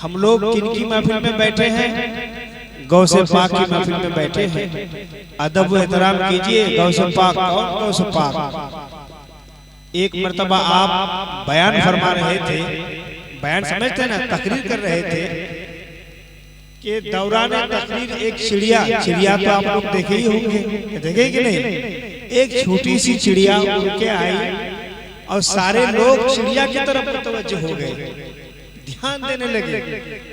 हम लोग किनकी महफिल में बैठे हैं? गौसे पाक की महफिल में बैठे हैं। अदब व एहतराम कीजिए। गौसे पाक कौन? गौसे पाक। एक मर्तबा आप बयान फरमा रहे थे, बयान समझते ना, तकरीर कर रहे थे कि दौरान तकरीर एक चिड़िया तो आप लोग देखे ही होंगे, देखे कि नहीं? एक छोटी सी चिड़िया उड़ के आई और सारे लोग चिड़िया की तरफ मुतवज्जो हो गए, ध्यान देने लगे।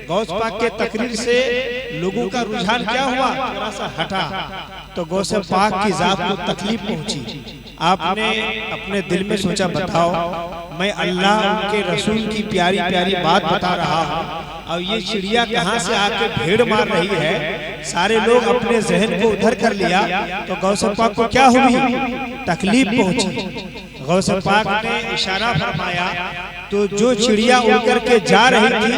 गौस पाक के तकरीर से लोगों का रुझान क्या हुआ? थोड़ा सा हटा तो गौस पाक की जात को तकलीफ पहुंची। आपने अपने दिल में सोचा, बताओ मैं अल्लाह उनके रसूल की प्यारी प्यारी बात बता रहा हूँ और ये चिड़िया कहाँ से आके भीड़ मार रही है? सारे लोग अपने जहन को उधर कर लिया तो गौस पाक को क्या हुई? तकलीफ पहुंची। गौस पाक ने इशारा फरमाया तो जो चिड़िया उड़ करके जा रही थी,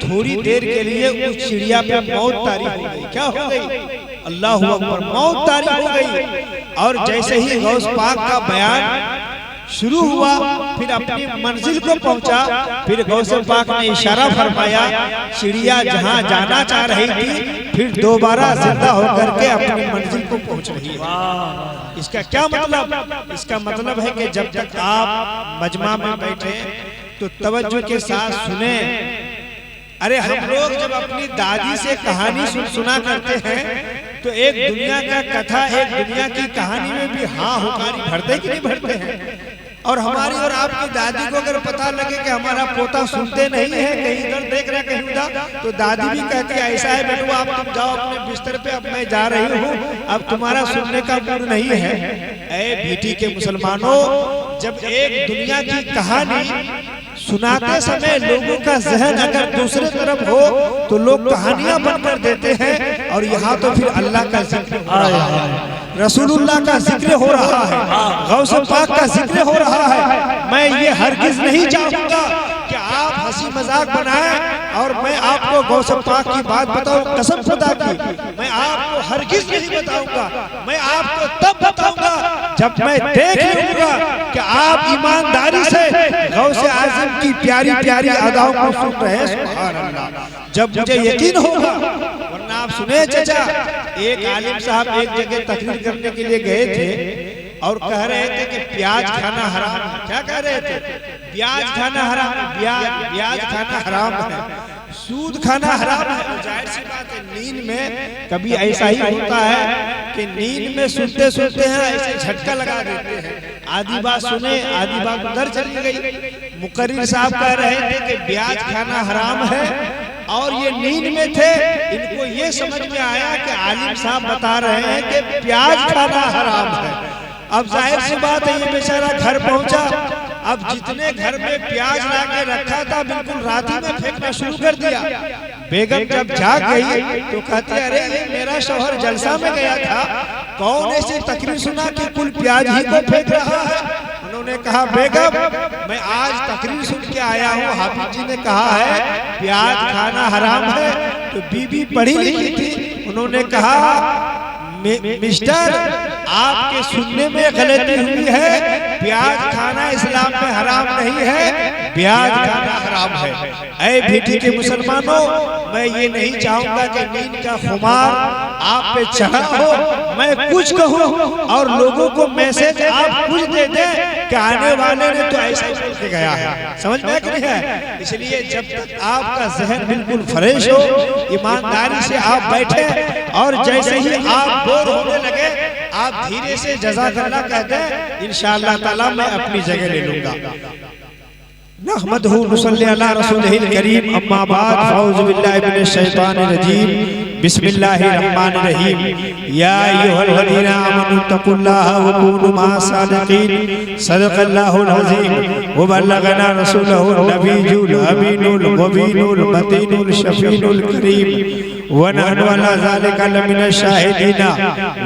थोड़ी देर के लिए उस चिड़िया पे मौत तारी हो गई। क्या हो गई? अल्लाहु अकबर, मौत तारी हो गई। और जैसे ही गौस पाक का बयान शुरू हुआ, फिर अपनी मंजिल को पहुंचा, फिर गौस पाक ने इशारा फरमाया, चिड़िया जहां जाना चाह रही थी फिर दोबारा जिंदा होकर के अपनी मंजिल को पहुंच रही है। इसका क्या मतलब? इसका मतलब है कि जब तक आप मजमा में बैठे तो तवज्जो के साथ सुने। अरे हम लोग जब अपनी दादी से कहानी सुना करते हैं तो एक दुनिया का कथा, एक दुनिया की कहानी में भी हाँ हुकारी भरते कि नहीं भरते हैं? और हमारी और आपकी दादी को अगर पता लगे कि हमारा पोता सुनते नहीं है, कहीं इधर देख रहा कहीं उधर, तो दादी भी कहती है ऐसा है बेटू, आप तुम जाओ अपने बिस्तर पे, अब मैं जा रही हूँ, अब तुम्हारा सुनने का मूड नहीं है। ऐ बेटी के मुसलमानों, जब एक दुनिया की कहानी सुनाते समय लोगों का जहन अगर दूसरे तरफ हो तो लोग कहानियां बनकर देते हैं। और यहाँ तो फिर अल्लाह का जिक्र हो रहा है, रसूलुल्लाह का जिक्र हो रहा है, गौस पाक का जिक्र हो रहा है। मैं ये हरगिज नहीं चाहूंगा कि आप हंसी मजाक बनाएं और मैं आपको गौस पाक की बात बताऊं, कसम खुदा की मैं आपको हरगिज नहीं बताऊंगा। मैं आपको तब बताऊंगा जब मैं देख लूंगा कि आप ईमानदारी से गौस आज़म की प्यारी प्यारी अदाओं को सुन रहे हैं। सुभान अल्लाह, जब मुझे यकीन होगा। वरना आप सुने चाचा, एक आलिम साहब एक जगह तकरीर करने के लिए गए थे और कह रहे थे कि प्याज खाना हराम है। क्या कह रहे थे? प्याज खाना हराम है, प्याज खाना हराम है, सूद खाना हराम है। जाहिर सी बात है, नींद में कभी ऐसा ही होता है कि नींद में सुनते सुनते हैं ऐसे झटका लगा देते हैं, आधी बात सुने आधी बात उधर चली गई। मुकर्रिर साहब कह रहे थे कि प्याज खाना हराम है और ये नींद में थे, इनको ये समझ में आया कि आलिम साहब बता रहे हैं कि प्याज खाना हराम है। अब जाहिर सी बात है, ये बेचारा घर पहुंचा। अब जितने घर में प्याज ला के रखा था बिल्कुल रात ही में फेंकना शुरू कर दिया। बेगम जब जाग गई तो कहती है, अरे ये मेरा शौहर जलसा में गया था, कौन ऐसे तकरीर सुना कि कुल प्याज ही को फेंक रहा है? उन्होंने कहा, बेगम मैं आज तकरीर सुन के आया हूँ, हाफिज जी ने कहा है प्याज खाना हराम है। तो बीबी पढ़ी लिखी थी, उन्होंने कहा, मिस्टर आपके सुनने में गलती हुई है, प्याज खाना इस्लाम में हराम नहीं है, प्याज खाना हराम है। ऐ बेटी के मुसलमानों, मैं ये नहीं चाहूंगा कि नींद का खुमार आप पे चढ़ा हो, मैं कुछ कहूँ और लोगों को मैसेज आप कुछ दे दें कि आने वाले ने तो ऐसा ही बोल के गया है। समझ में कि नहीं है? इसलिए जब तक आपका जहन बिल्कुल फ्रेश हो, ईमानदारी से आप बैठे और जैसे ही आप बोर होने लगे आप धीरे से जज़ाकल्लाह कहते हैं, इंशाअल्लाह ताला मैं अपनी जगह ले लूंगा। नहमदहु नसल्ली अला रसूलिहिल करीम, अम्मा बाद, फ़ौज़ु बिल्लाहि मिनश शैतानिर रजीम, बिस्मिल्लाहिर रहमानिर रहीम। या अय्युहल्लज़ीना आमनू तक़ुल्लाहा व कूनू मअस सादिक़ीन, सदक़ल्लाहुल अज़ीम व बल्लगना रसूलहुन नबियुल अमीनुल मुबीनुल मतीनुल शफ़ीउल करीम। वनहनु अला ज़ालिका लमिन शाहिदीना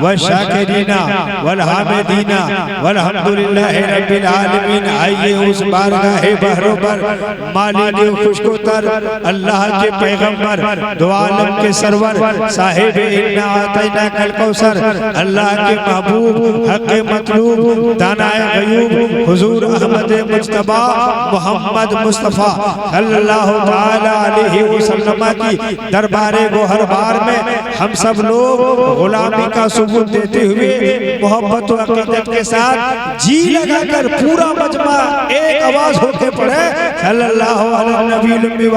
व शाकिरीना वल हामिदीना वल्हम्दुलिल्लाहि रब्बिल आलमीन। आइए उस बारगाह बहरोबर मालिक खुशकोतर अल्लाह के पैगंबर दो आलम के सरवर साहिब इन्ना आतैना कल कौसर अल्लाह के महबूब हक़ मतलूब दानाए गयूब हुजूर अहमद मुज्तबा मोहम्मद मुस्तफ़ा सल्लल्लाहु ताला अलैहि वसल्लम की दरबारे गोहरबार में हम सब लोग गुलामी का सबूत देते हुए मोहब्बत और अक़ीदत के साथ जी लगाकर पूरा मजमा एक आवाज होके पढ़े सल्लल्लाहु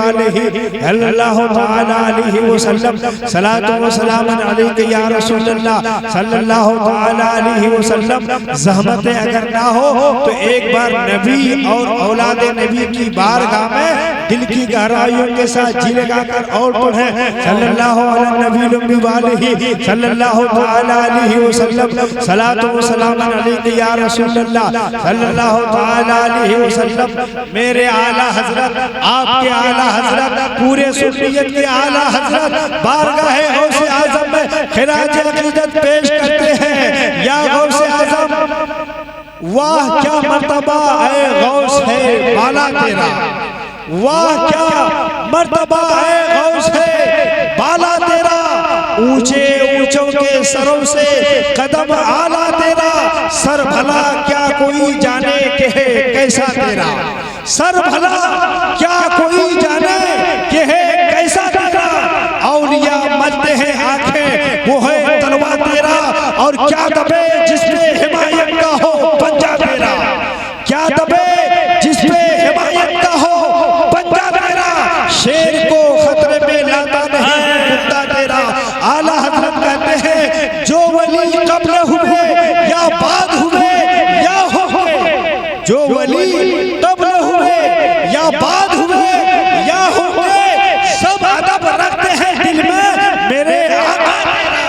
अलैहि सल्लल्लाहु ताला अलैहि वसल्लम सलातु व सलाम अलैका या रसूल अल्लाह सल्लल्लाहु ताला अलैहि वसल्लम। ज़हमत अगर ना हो तो एक बार नबी और औलाद नबी की बारगाह में दिल की गहराइयों के साथ जी लगाकर और पढ़े सल्लल्लाहु अलैहि सल्लल्लाहु ताला अलैहि वसल्लम सलातु व सलाम अलैका या रसूल अल्लाह सल्लल्लाहु ताला अलैहि वसल्लम। मेरे आला हजरत आपके आला हजरत पूरे सुन्नियत के आला हजरत बारगाह गौसे आजम में खिराज अक़ीदत पेश करते हैं। या गौसे आजम वाह क्या मर्तबा है गौस है बाला तेरा, वाह क्या मर्तबा है गौस है बाला तेरा। ऊंचे ऊंचों के सरों से कदम आला तेरा, सर भला क्या कोई जाने के है कैसा तेरा, सर भला क्या कोई जाने के है कैसा तेरा। औलिया मलते हैं आंखें वो है तलवा तेरा, और क्या दबे जिसपे हिमायत का हो पंजा तेरा, क्या दबे जिसपे हिमायत का हो पंजा तेरा। शेर को खतरे में लाता नहीं कुत्ता तेरा। आला हजरत कहते हैं जो वली कब्ल हुए या बाद हुए या होंगे, जो वली कब्ल हुए या बाद हुए या होंगे, सब अदब रखते हैं दिल में मेरे आका तेरा,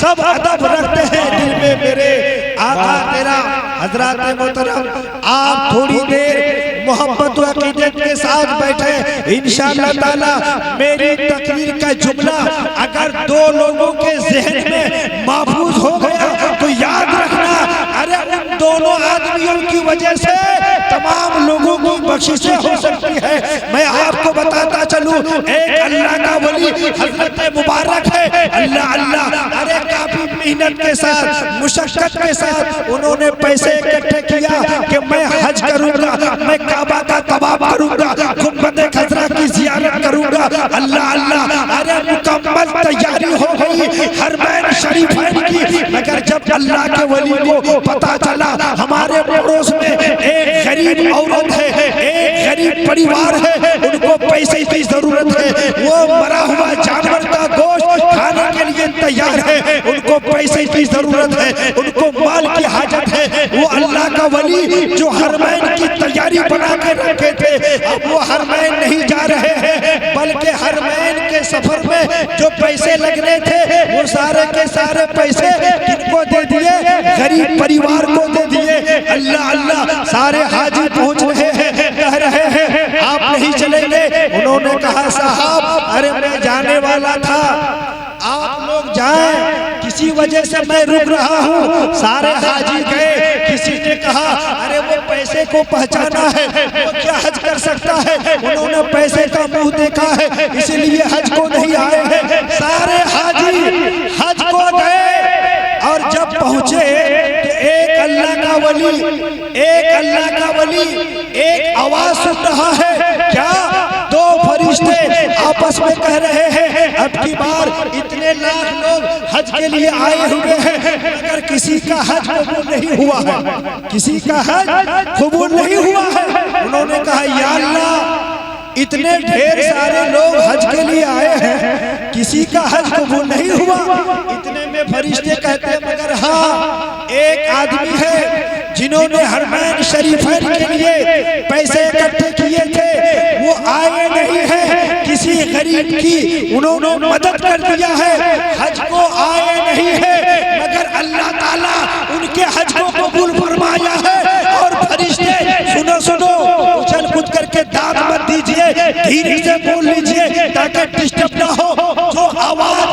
सब अदब रखते हैं दिल में मेरे आका तेरा। हजरात मोहतरम आप थोड़ी देर मोहब्बत व अक़ीदत के साथ बैठे इंशाअल्लाह ताला। मेरी तकरीर का जुमला अगर दो लोगों के ज़हन में महफूज हो गया तो याद रखना, अरे उन दोनों आदमियों की वजह से तमाम लोगों की बख्शिशें हो सकती है। मैं आपको बताता चलूं, एक अल्लाह का वली हजरत मुबारक है, अल्लाह अल्लाह, अरे काफी मेहनत के साथ मुशक्कत के साथ उन्होंने पैसे इकट्ठे किया कि मैं हज करूंगा, मैं काबा का तवाफ करूंगा, गुंबद खजरा की ज़ियारत करूंगा। अल्लाह अल्लाह, अरे मुकम्मल तैयारी हो गई हरमैन शरीफैन की, मगर जब अल्लाह के वली को पता चला हमारे पड़ोस में एक गरीब औरत है, एक गरीब परिवार है, उनको पैसे की जरूरत है, वो मरा हुआ जानवर का गोश्त खाने के लिए तैयार है, उनको पैसे की जरूरत है, उनको माल की हाजत है। वो अल्लाह का वली जो हरमैन की तैयारी बना के रखे थे, अब वो हरमैन नहीं जा रहे हैं, बल्कि हरमैन के सफर में जो पैसे लगने थे वो सारे के सारे पैसे किनको दे दिए, गरीब परिवार को दे दिए। अल्लाह अल्लाह, सारे हाजी पहुंच रहे हैं, कह रहे हैं आप नहीं चलेंगे। उन्होंने कहा साहब अरे मैं जाने वाला था, आप लोग जाएं, किसी वजह से मैं रुक रहा हूँ। सारे हाजी गए, किसी ने कहा अरे वो पैसे को पहचाना है, वो क्या हज कर सकता है, उन्होंने पैसे का मुंह देखा है इसीलिए हज को नहीं आए हैं। सारे हाजी हज को गए और जब पहुंचे तो एक अल्लाह का वली, एक अल्लाह का वली एक आवाज सुन रहा है, क्या दो फरिश्ते आपस में कह रहे हैं अब की बार इतने लाख लोग हज के लिए आए हुए हैं मगर किसी का हज कबूल नहीं हुआ है, किसी का हज कबूल नहीं हुआ है। उन्होंने कहा या अल्लाह इतने ढेर सारे लोग हज के लिए आए हैं, किसी का हज कबूल नहीं हुआ। इतने में फरिश्ते कहते हैं मगर हाँ एक आदमी है जिन्होंने हरमैन शरीफैन के लिए पैसे इकट्ठे किए थे, वो आए नहीं है, किसी गरीब की उन्होंने मदद कर दिया है, हज को आए नहीं है मगर अल्लाह ताला उनके हज को कबूल फरमाया है। और फरिश्ते सुनो सुनो, उछल कूद करके दाद मत दीजिए, धीरे से बोल लीजिए ताकि डिस्टर्ब ना हो। जो आवाज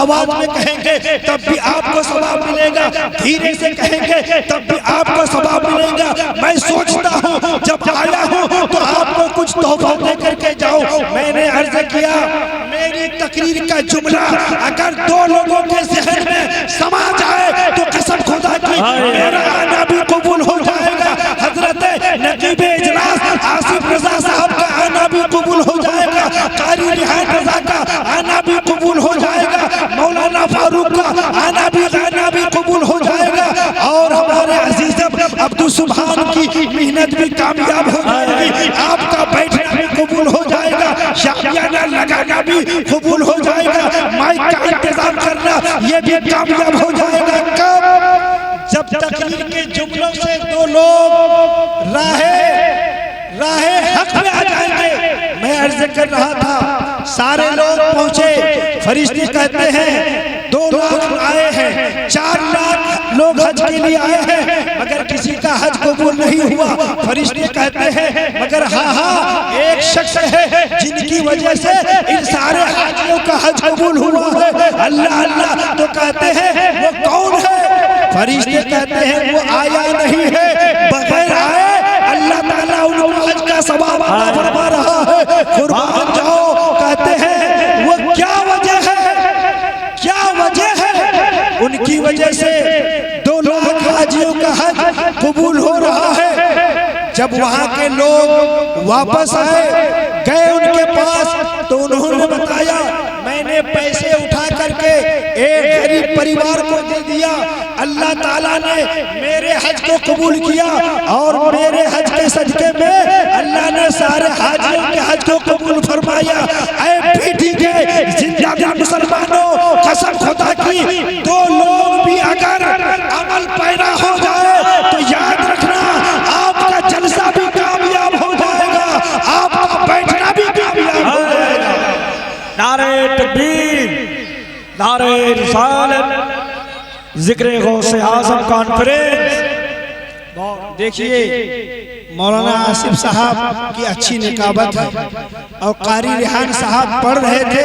आवाज में कहेंगे तब भी आपको सवाब मिलेगा, धीरे से कहेंगे तब भी आपको सवाब मिलेगा। मैं सोचता हूँ जब आया हूँ तो आपको कुछ तोहफा दे करके जाओ। मैंने अर्ज किया मेरी तकरीर का जुमला अगर दो लोगों के जहन में समा जाए तो कसम खुदा की मेरा आना भी कबूल हो जाएगा। हजरत नकीब इजलास आसिफ रजा साहब का आना भी कबूल हो जाएगा, कारी रिहान रजा का आना भी कबूल हो जाएगा, मौलाना फारूक का आना भी कबूल हो जाएगा, और हमारे अजीज अब्दुल सुभान की मेहनत भी कामयाब हो जाएगी। आपका बैठना भी कबूल हो जाएगा, शामियाना लगाना भी कबूल हो जाएगा, माइक का इंतजाम करना ये भी कामयाब हो जाएगा। कब? जब तकरीर के जुमलों से दो लोग राहे हक पे आ जाएंगे। मैं अर्ज कर रहा था सारे लोग पहुंचे, फरिश्ते कहते हैं 2 लाख आए हैं, 4 लाख लोग हज के लिए आए हैं, मगर किसी का हज कबूल नहीं हुआ। फरिश्ते कहते हैं मगर हाँ एक शख्स है जिनकी वजह से इन सारे हाजियों का हज कबूल हुआ है। अल्लाह अल्लाह तो कहते हैं वो कौन है? फरिश्ते कहते हैं वो आया नहीं है, बगैर आए अल्लाह ताला उनको हज का सवाब अता फरमा रहा है। कुर्बान जाओ। कहते हैं वो क्या वजह है? उनकी वजह से 2 लाख हाजियों का हज कबूल हो रहा है। जब वहां के लोग वापस आए, गए उनके पास, तो उन्होंने बताया मैंने पैसे उठा करके एक गरीब परिवार को दे दिया, अल्लाह ताला ने मेरे हज को कबूल किया और मेरे हज के सदके में अल्लाह ने सारे हाजियों के हज को कबूल फरमाया। ऐ पीठी के जिंदा मुसलमानों, कसम खुदा की 2 लोग भी अगर अमल पैदा हो जाए तो याद रखना आपका जलसा भी कामयाब हो जाएगा, आपका बैठना भी कामयाब हो जाएगा। नारे तकबीर, नारे रिसालत, जिक्र गौसे आज़म कॉन्फ्रेंस। देखिए मौलाना आसिफ साहब की अच्छी निकाबत है और कारी रिहान साहब पढ़ रहे थे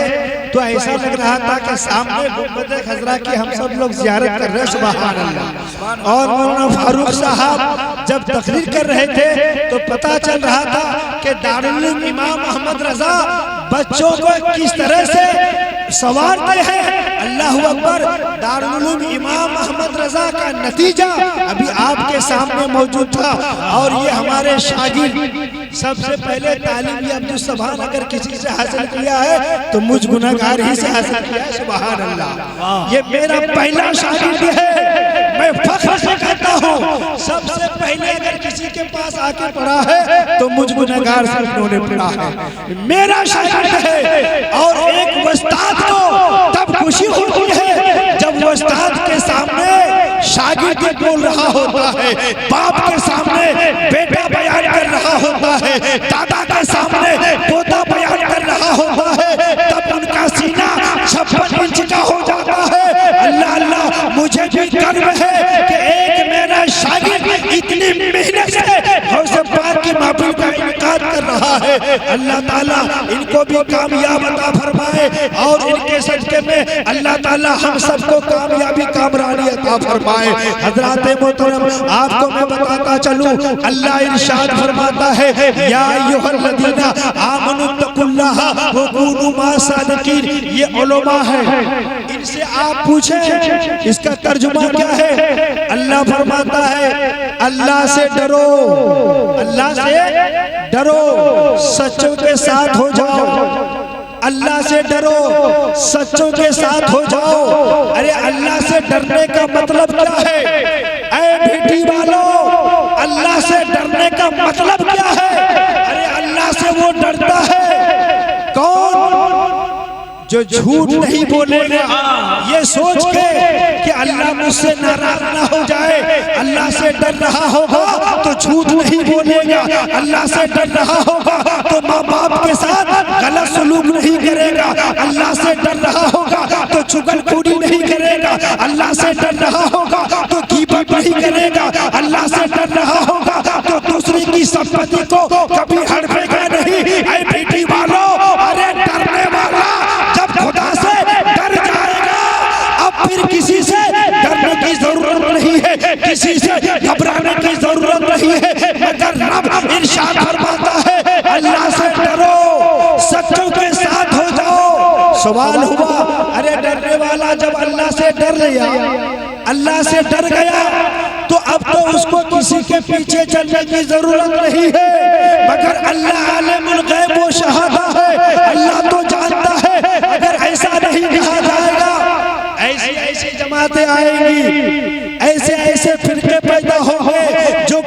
तो ऐसा लग रहा था कि सामने गुंबद खजरा की हम सब लोग जियारत कर रहे हैं। सुभान अल्लाह। और मौलाना फारूक साहब जब तकरीर कर रहे थे तो पता चल रहा था कि दारुल उलूम इमाम मोहम्मद रजा बच्चों को किस तरह से संवारते हैं। अल्लाह अकबर। दारुल उलूम इमाम मोहम्मद रजा का नतीजा अभी आपके सामने मौजूद था और ये हमारे शागिर्द सबसे पहले तालीम ये अब्दुल सुभान अगर किसी से हासिल किया है तो मुझ गुनहगार ही से हासिल किया है। सुभान अल्लाह। ये मेरा पहला शागिर्द है, मैं फख्र से कहता हूँ सबसे पहले अगर किसी के पास आके पढ़ा है तो मुझ गुनहगार से इन्होंने पढ़ा है, मेरा शागिर्द है। और एक उस्ताद को तब खुशी होती है जब उस्ताद के सामने शागिर्द बोल रहा होता है, बाप के सामने बेटा बयान कर रहा होता है, दादा के सामने पोता बयान कर रहा होता है, तब उनका सीना 56 इंच का हो जाता है। अल्लाह अल्लाह। मुझे भी गर्व है कि एक मेरा शागिर्द इतनी मेहनत से गौसे पाक की महफिल का इनकार कर रहा है। अल्लाह ताला इनको भी कामयाब अता फरमाए और इनके सदके में अल्लाह ताला हम सबको कामयाबी कामरानी अता फरमाए। हजरात मोहतरम आपको मैं बताता चलूं, अल्लाह इरशाद फरमाता है या अय्युहल्लज़ीना आमनू तकुल्लाह व कूनू मास सादिकीन। ये उलमा है, इनसे आप पूछें इसका तर्जुमा क्या है। अल्लाह फरमाता है अल्लाह से डरो, अल्लाह से डरो, सच्चों के साथ हो जाओ। अल्लाह से डरो, सच्चों के साथ हो जाओ। अरे अल्लाह से डरने का मतलब क्या है? ऐ बेटी वालों, अल्लाह से डरने का मतलब क्या है? अरे अल्लाह से वो डरता है कौन? जो झूठ नहीं बोलेगा, ये सोच के कि अल्लाह मुझसे नाराज ना हो जाए। अल्लाह से डर रहा होगा तो झूठ नहीं बोलेगा, अल्लाह से डर रहा होगा तो माँ बाप के साथ गलत सलूक नहीं करेगा, अल्लाह से डर रहा होगा तो चुगलखोरी नहीं करेगा, अल्लाह से डर रहा होगा तो गीबत नहीं करेगा, अल्लाह से डर रहा होगा तो दूसरे की संपत्ति को कभी हड़पेगा नहीं। ऐ बेटी वालों, अरे डरने वाला जब खुदा से डर जाएगा लेकर रब इरशाद फरमाता है अल्लाह से डरो, सच्चों के साथ हो जाओ। सवाल हुआ, अरे डरने वाला जब अल्लाह से डर लिया, अल्लाह से डर गया, तो अब तो उसको किसी के पीछे चलने की जरूरत नहीं है। मगर अल्लाह आलिमुल गैब व शहादा है, अल्लाह तो जानता है। अगर ऐसा नहीं कहा जाएगा, ऐसी ऐसी जमातें आएंगी, ऐसे ऐसे फिरके पैदा होंगे जो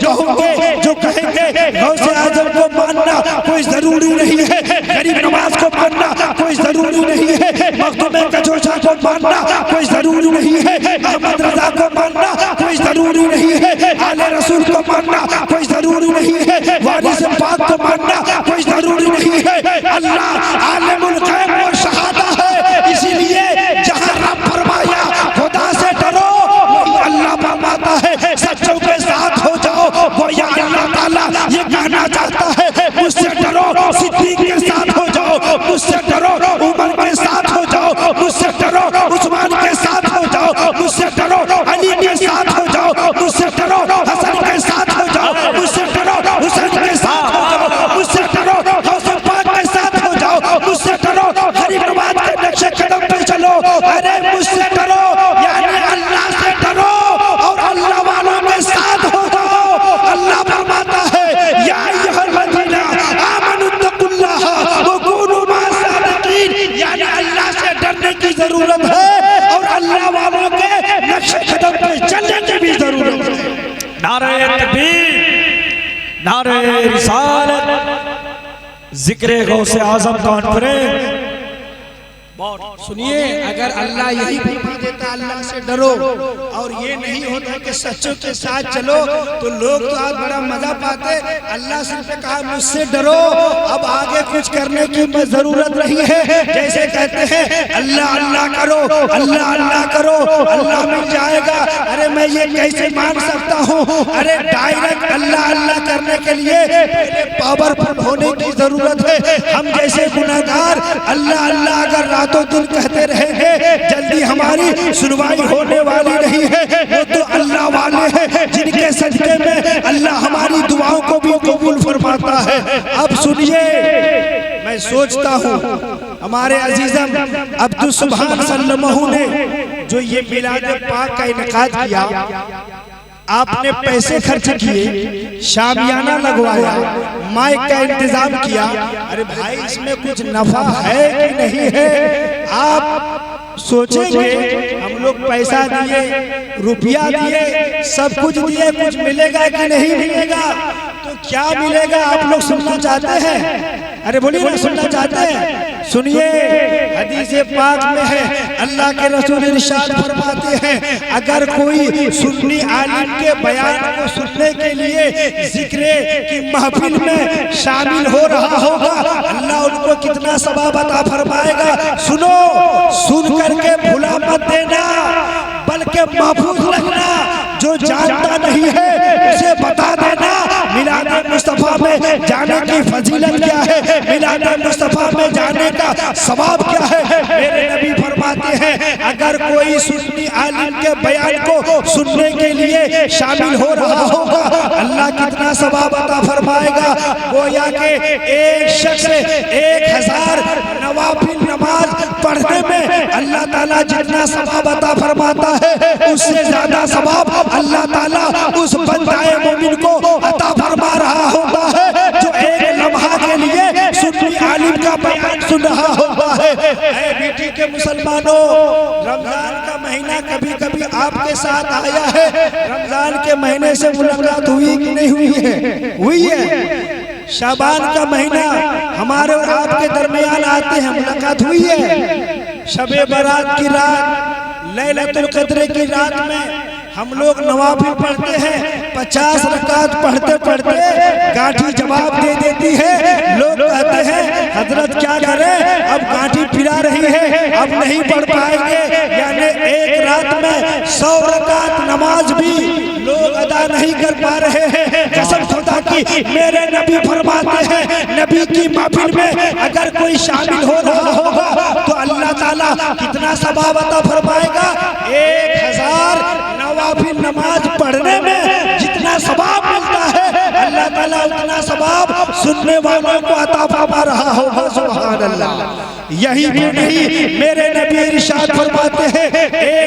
कहेंगे गौसे आजम को मानना कोई जरूरी नहीं है, गरीब नवाज को मानना कोई जरूरी नहीं है, मखदूम कचौचा को मानना कोई जरूरी नहीं है, अहमद रजा को मानना कोई जरूरी नहीं है, आले रसूल को मानना कोई जरूरी नहीं है, वारिस पाक को मानना कोई जरूरी नहीं है। अल्लाह आलिमुल गैब व शहादा है, इसीलिए जहां रब फरमाया खुदा से डरो, वही अल्लाह फरमाता है सच्चों के साथ हो जाओ। वो या अल्लाह ताला ये कहना चाहता है मुझसे डरो, सिद्दीक के साथ हो जाओ, मुझसे डरो, उमर के साथ हो जाओ, मुझसे डरो, उस्मान के साथ हो जाओ, मुझसे डरो, अली के साथ हो जाओ, मुझसे डरो, हसन के साथ हो जाओ, मुझसे डरो, हुसैन के साथ हो जाओ, मुझसे डरो, गौसे पाक के साथ हो जाओ, मुझसे डरो, गरीब नवाज के नक्शे कदम पे चलो। अरे मुझसे डरो यानी अल्लाह से डरो और अल्लाह वालों के साथ हो जाओ। अल्लाह फरमाता है या अय्युहल्लज़ीना आमनुत्तकुल्लाह व कूनू मा'अस-सादिकीन, यानी अल्लाह से डरने की जरूरत है और अल्लाह वालों के नक्शे कदम पे चलने की भी जरूरत है। नारे तकबीर, नारे रिसालत, जिक्र गौसे आजम कॉन्फ्रेंस। सुनिए, अगर अल्लाह यही फरमा देता अल्लाह से डरो और ये नहीं होता कि सच्चों के साथ चलो, तो लोग तो आज बड़ा मजा पाते। अल्लाह सिर्फ कहा मुझसे डरो, अब आगे कुछ करने की जरूरत नहीं है। जैसे कहते हैं अल्लाह अल्लाह करो, अल्लाह अल्लाह करो, अल्लाह मिल जाएगा। अरे मैं ये कैसे मान सकता हूँ? अरे डायरेक्ट अल्लाह अल्लाह करने के लिए पहले पावरफुल होने की जरूरत है। हम जैसे गुनाहगार अल्लाह अल्लाह अगर रातों दिन कहते रहेंगे, जल्दी हमारी सुनवाई होने वाली नहीं है। वो तो अल्लाह वाले हैं जिनके सजदे में अल्लाह हमारी दुआओं को भी कबूल फरमाता है। अब सुनिए, मैं सोचता हूँ हमारे अजीजम अब्दुल सुभान सल्लल्लाहु ने जो ये मिलाद पाक का इनकाद किया, आपने पैसे खर्च किए, शामियाना लगवाया, माइक का इंतजाम किया। अरे भाई इसमें कुछ नफा है कि नहीं है? आप सोचेंगे हम लोग पैसा दिए, रुपया दिए, सब कुछ दिए, कुछ मिलेगा कि नहीं मिलेगा? तो क्या मिलेगा आप लोग सुनना चाहते हैं? अरे बोलिए ना, सुनना चाहते हैं? सुनिए, हदीस पाक में है अल्लाह के रसूल इरशाद फरमाते हैं अगर कोई सुन्नी आलिम के बयान को सुनने के लिए जिक्र की महफिल में शामिल हो रहा होगा, अल्लाह उनको कितना सवाब अता फरमाएगा। सुनो, सुन करके भुला मत देना, बल्कि महफूज रखना। जो जानता नहीं है उसे बता देना मिलाद मुस्तफा में जाने की फजीलत क्या है, मिलाद मुस्तफा में जाने का सवाब क्या है। मेरे नबी फरमाते हैं अगर कोई सुन्नी आलिम के बयान को सुनने के लिए शामिल हो रहा होगा, अल्लाह कितना सवाब अता फरमाएगा। गोया के एक शख्स 1000 नवाफिल नमाज पढ़ने में अल्लाह ताला जितना सवाब अता फरमाता है, उससे ज्यादा सवाब अल्लाह ताला उस बंदाए मोमिन को अता फरमा रहा होता है जो एक लम्हा के लिए सुन्नी आलिम का बयान सुन रहा होता है। ऐ बेटी के मुसलमानों, रमजान का महीना कभी कभी आपके साथ आया है। रमजान के महीने से मुलाकात हुई कि नहीं हुई है? हुई है। शाबान का महीना हमारे और आपके दरमियान आते हैं, मुलाकात हुई है। शबे बारात की रात, लैलतुल क़द्र की रात में हम लोग नवाफिल पढ़ते हैं। 50 रकात पढ़ते पढ़ते गांठी जवाब दे देती है। लोग कहते हैं हजरत क्या करें, अब गांठी पिला रही है, अब नहीं पढ़ पाएंगे। यानी एक रात में 100 रकात नमाज भी लोग अदा नहीं कर पा रहे हैं। कसम खुदा की, मेरे नबी फरमाते हैं नबी की महफिल में अगर कोई शामिल हो रहा होगा तो अल्लाह ताला कितना सवाब अता फरमाएगा। 1000 नवाफिल नमाज पढ़ने में जितना सवाब मिलता है, अल्लाह ताला सवाब सुनने वालों को अता फरमा रहा होगा। सुभान अल्लाह। यही भी नहीं, मेरे नबी इरशाद फरमाते हैं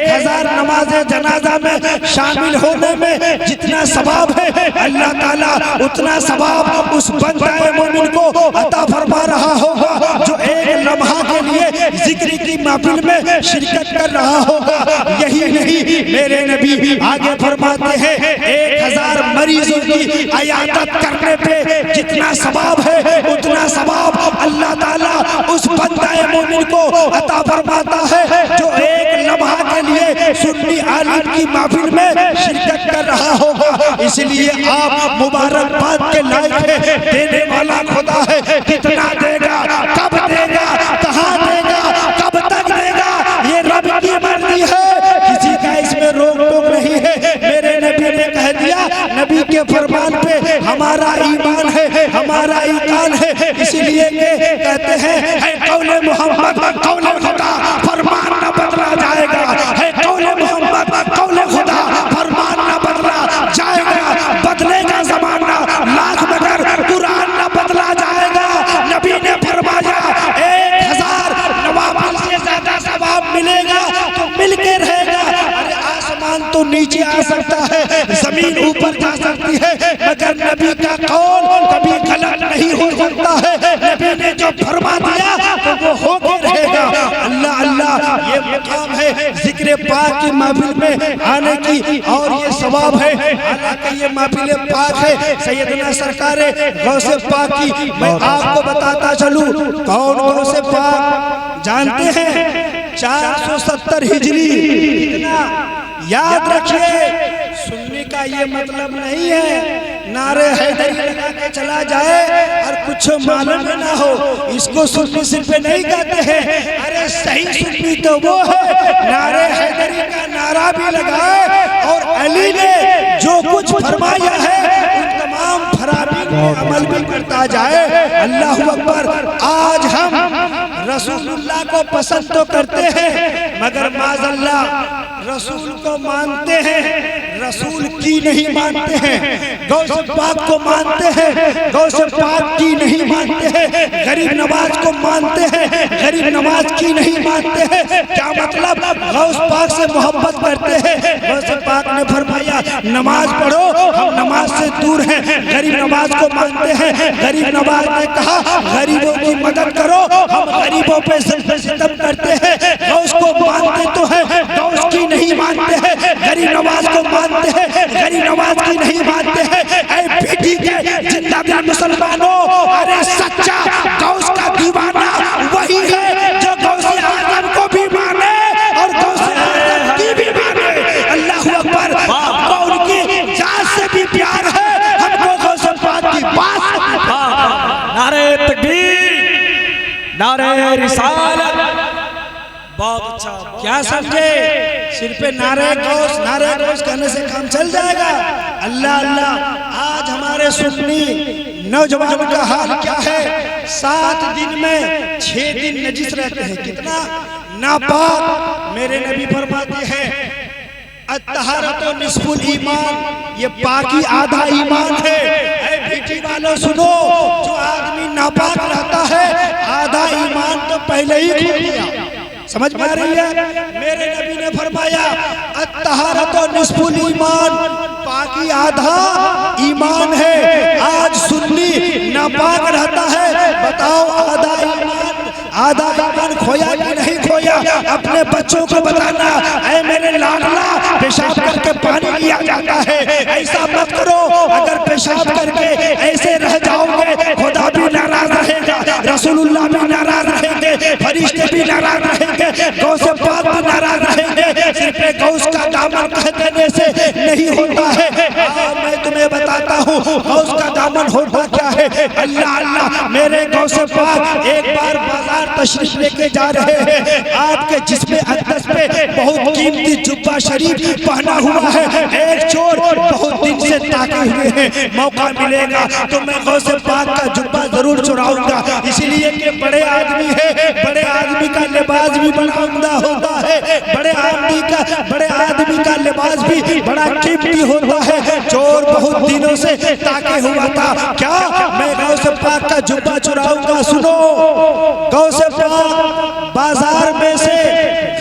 1000 नमाज़े जनाजा में शामिल होने में जितना सवाब है, अल्लाह ताला उतना सवाब उस बंदे मोमिन को अता फरमा रहा होगा जो एक लम्हा के लिए जिक्र की महफिल में शिरकत कर रहा होगा। यही नहीं, मेरे नबी आगे फरमाते हैं 1000 मरीजों की अयादत करने पे जितना सवाब है, उतना सवाब अल्लाह ताला उस बंदे मोमिन को अता फरमाता है जो एक लम्हा के लिए सुन्नी आलिम की महफिल में शिरकत कर रहा होगा। इसलिए आप मुबारकबाद के लायक है। देने वाला खुदा है, कितना देगा, कब देगा, कहाँ देगा, कब तक देगा, ये रब की मर्जी है, किसी का इसमें रोक टोक नहीं है। मेरे नबी ने कह दिया, नबी के फरमान पे हमारा ईमान है, हमारा ईमान है। इसलिए कहते हैं कौले मोहम्मद कौले खुदा, फरमान न बदला जाएगा। है कौले मोहम्मद कौले खुदा, फरमान न बदला जाएगा। बदलेगा जमाना लाख मगर कुरान न बदला जाएगा। नबी ने फरमाया 1000 नवाफिल से ज्यादा सवाब मिलेगा तो मिलके रहेगा। अरे आसमान तो नीचे आ सकता है, जमीन ऊपर जा सकती है, मगर नबी का कौल कभी गलत नहीं हो सकता है। नबी ने जो फरमा दिया तो वो होके रहेगा। अल्लाह अल्लाह, ये मुकाम है जिक्र पाक की महफिल में आने की, और ये सवाब है। हालांकि ये महफिल पाक है सैयदना सरकार गौसे पाक की। मैं आपको बताता चलूं कौन गौसे पाक जानते हैं? 470 हिजरी। कितना याद रखिए, सुनने का ये मतलब नहीं है नारे हैदरी लगा के चला जाए और कुछ मालूम ना हो, इसको सुन्नी सिर्फ नहीं कहते हैं। अरे सही सुन्नी तो वो है नारे हैदरी का नारा भी लगाए और अली ने जो कुछ फरमाया है उन तमाम फरामी पे अमल भी करता जाए। अल्लाह अकबर। आज हम रसूलुल्लाह को पसंद तो करते हैं मगर माज़अल्लाह रसूल को मानते हैं, रसूल की नहीं मानते हैं। गौसे पाक को मानते हैं, गौसे पाक की नहीं मानते हैं। गरीब नवाज को मानते हैं, गरीब नवाज की नहीं मानते हैं। क्या मतलब? गौस पाक से मोहब्बत करते हैं। गौसे पाक ने फरमाया नमाज पढ़ो, हम नमाज से दूर हैं। गरीब नवाज को मानते हैं, गरीब नवाज ने कहा गरीबों की मदद करो, हम गरीबों पे सितम करते हैं। गौस को मानते तो है, गौस की नहीं मानते हैं। गरीब नवाज को मानते हैं, गरीब नवाज की नहीं मानते हैं। ऐ बेटी के जिंदाबाद मुसलमानों, अरे सच्चा गौस का दीवाना वही है जो गौसे आजम को भी माने और गौसे आजम की भी माने। अल्लाह अकबर। हमको उनकी जान से भी प्यार है, हमको गौसे पाक की बात। नारे तकबीर, नारे रिसालत। बहुत अच्छा। क्या समझे? सिर्फ नारे गौस कहने से काम चल जाएगा? अल्लाह अल्लाह। आज हमारे सुन्नी नौजवान का हाल क्या है? 7 दिन में 6 दिन नजिस रहते हैं। कितना नापाक। मेरे नबी फरमाते हैं अत्तहारतो निस्फुल ईमान, ये पाकी आधा ईमान है। ऐ बेटी वालों सुनो, जो आदमी नापाक रहता है आधा ईमान तो पहले ही खो गया। समझ में आ रही है? मेरे नबी ने फरमाया अत्तहारतो निस्फुल ईमान, पाकी आधा ईमान है। आज सुन्नी नापाक रहता है, बताओ आधा ईमान खोया कि नहीं खोया? अपने बच्चों को बताना, ऐ मेरे लाडला पेशाब करके पानी लिया जाता है, ऐसा मत करो। अगर पेशाब करके ऐसे रह जाओगे खुदा भी नाराज रहेगा, रसूलुल्लाह भी नाराज रहेंगे, फरिश्ते भी नाराज रहेंगे, गौसे पाक भी नाराज रहेंगे। सिर्फ गौस का दामन कह देने से नहीं होता है। मैं तुम्हें बताता हूँ गौस का दामन होता क्या है। अल्लाह अल्लाह। मेरे गौसे पाक एक बार बाजार तशरीफ लेके जा रहे हैं। आपके जिस्म अक़दस पे बहुत कीमती जुब्बा शरीफ पहना हुआ है। एक चोर बहुत दिन से ताके हुए हैं, मौका मिलेगा तो मैं गौसे पाक का जुब्बा जरूर चुराऊंगा। इसलिए कि बड़े आदमी है, बड़े आदमी का लिबास भी बड़ा उम्दा होता है, बड़े आदमी का लिबास भी बड़ा कीमती होता है। चोर बहुत दिनों से ताके हुआ था, क्या मैं गौसे पाक का जुब्बा चुराऊंगा। सुनो, गौसे पाक बाजार में से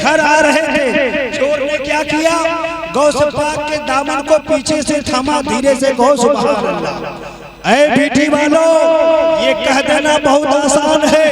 घर आ रहे थे, चोर ने क्या किया, गौसे पाक के दामन को पीछे से थामा, धीरे से गौ सुभान अल्लाह। ऐ बीठी वालों, ये कह देना बहुत आसान है,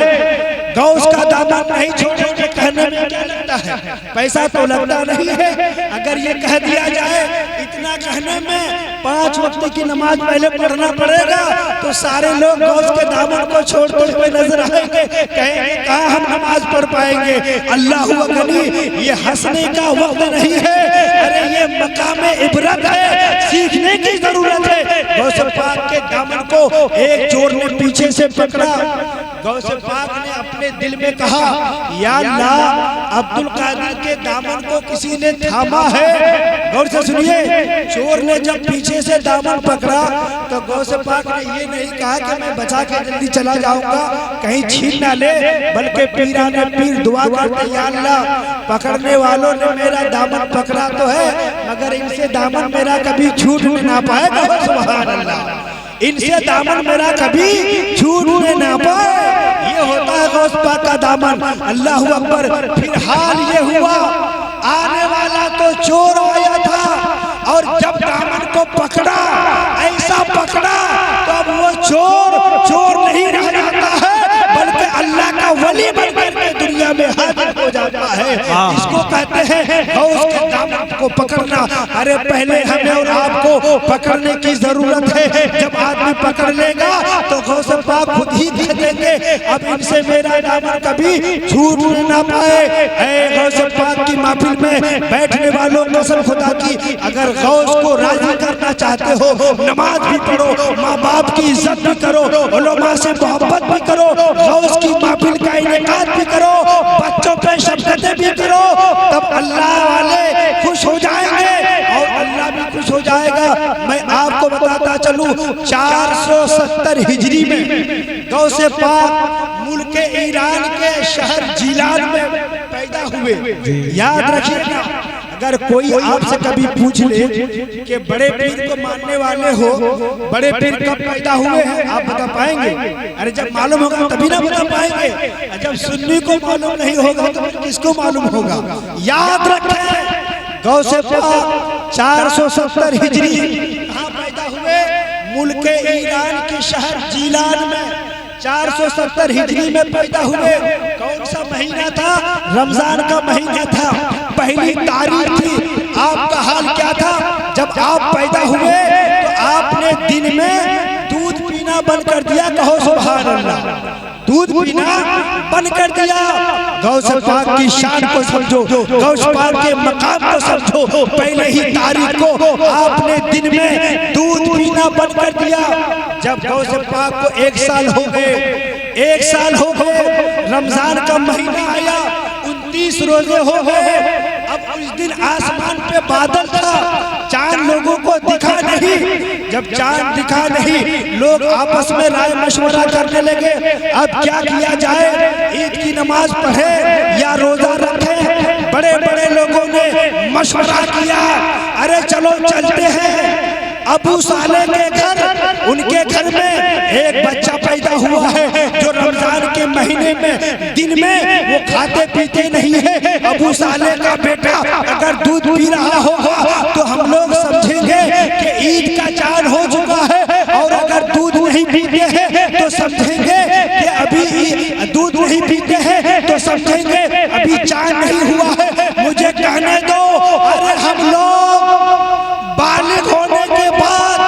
गौस का दामन नहीं छोड़ोगे कहने में क्या लगता है, पैसा तो लगता नहीं है। अगर ये कह दिया जाए इतना कहने में 5 वक्त की नमाज पहले पढ़ना पड़ेगा तो सारे लोग गौस के दामन को छोड़ते हुए नजर आएंगे, कहेंगे कहाँ हम नमाज पढ़ पाएंगे। अल्लाह गनी, ये हंसने का वक्त नहीं है, अरे ये मकाम इबरत है, सीखने की जरूरत है। गौस पाक के दामन को एक चोर ने पीछे से पकड़ा, गौस पाक ने अपने दिल में कहा, या अल्लाह, अब्दुल कादिर के दामन को किसी ने थामा है। गौर से सुनिए, चोर ने जब पीछे से दामन पकड़ा तो गौस पाक ने ये नहीं कहा कि मैं बचा के जल्दी चला जाऊंगा, कहीं छीन ना ले, बल्कि पीराने पीर दुआ करते, या अल्लाह, पकड़ने वालों ने मेरा दामन पकड़ा तो है, मगर इनसे दामन मेरा कभी छूट ना पाएगा। सुभान अल्लाह, इनसे दामन मेरा कभी छूटने ना पाए। ये होता है गौस पाक का दामन। अल्लाह अकबर। फिर हाल ये हुआ, आने वाला तो चोर आया था और जब दामन को पकड़ा, ऐसा पकड़ा तो अब वो चोर नहीं रह जाता है, बल्कि अल्लाह का वली बनकर के दुनिया में हाजिर हो जाता है। इसको कहते हैं गौस के दामन को पकड़ना। अरे पहले हमें और आपको पकड़ने की जरूरत है, जब आदमी पकड़ लेगा तो गौस पाक खुद ही कह देंगे, अब इनसे मेरा दामन कभी छूट ना पाए। ऐ गौस पाक की महफिल में बैठने वालों, कसम खुदा की, अगर गौस को राजी करना चाहते हो, नमाज भी पढ़ो, माँ बाप की इज्जत भी करो, उलमा से मोहब्बत भी करो, गौस की महफिल का इनेकाद भी करो, बच्चों पे शफ़क़तें भी करो, तब अल्लाह वाले खुश हो जाएंगे और अल्लाह भी खुश हो जाएगा। मैं आपको बताता चलूं, 470 हिजरी में गौसे पाक मुल्क ईरान के शहर जीलान में पैदा हुए। याद रखिएगा, अगर कोई आपसे कभी पूछ ले कि बड़े पीर को मानने वाले हो, बड़े पीर कब पैदा हुए हैं, आप बता पाएंगे? अरे जब मालूम होगा तभी ना बता पाएंगे। जब सुन्नी को मालूम नहीं होगा तो फिर किसको मालूम होगा? याद रखें, गौसे पाक 470 हिजरी कहाँ पैदा हुए? मुल्क ईरान के शहर जीलान में 470 हिजरी में पैदा हुए। कौन सा महीना था? रमजान का महीना था, पहली तारीख थी। आपका हाल क्या था जब आप पैदा हुए? तो आपने दिन में दूध पीना बंद कर दिया। कहो सुभान अल्लाह, दूध पीना बंद कर दिया। गौस पाक की शान को समझो, गौस पाक के मकाम को समझो। पहले ही तारीख को आपने दिन में दूध पीना बंद कर दिया। जब गौस पाक को 1 साल हो गए, 1 साल हो गए, रमजान का महीना आया, 29 रोजे हो गए। अब उस दिन आसमान पे बादल था, चांद लोगों को दिखा नहीं। जब चांद दिखा नहीं, लोग आपस में राय मशवरा करने लगे, अब क्या किया जाए, ईद की नमाज पढ़े या रोजा रखें। बड़े बड़े लोगों ने मशवरा किया, अरे चलो चलते हैं अबू साले के घर। उनके घर में एक बच्चा पैदा हुआ है जो रमजान के महीने में दिन में वो खाते पीते नहीं है। अबू साले का बेटा अगर दूध पी रहा होगा तो हम लोग समझेंगे कि ईद का चांद हो चुका है, और अगर दूध नहीं पीते हैं तो समझेंगे कि अभी दूध नहीं पीते हैं तो समझेंगे अभी चांद नहीं हुआ है। मुझे कहने दो, अरे हम लोग बालिग होने के बाद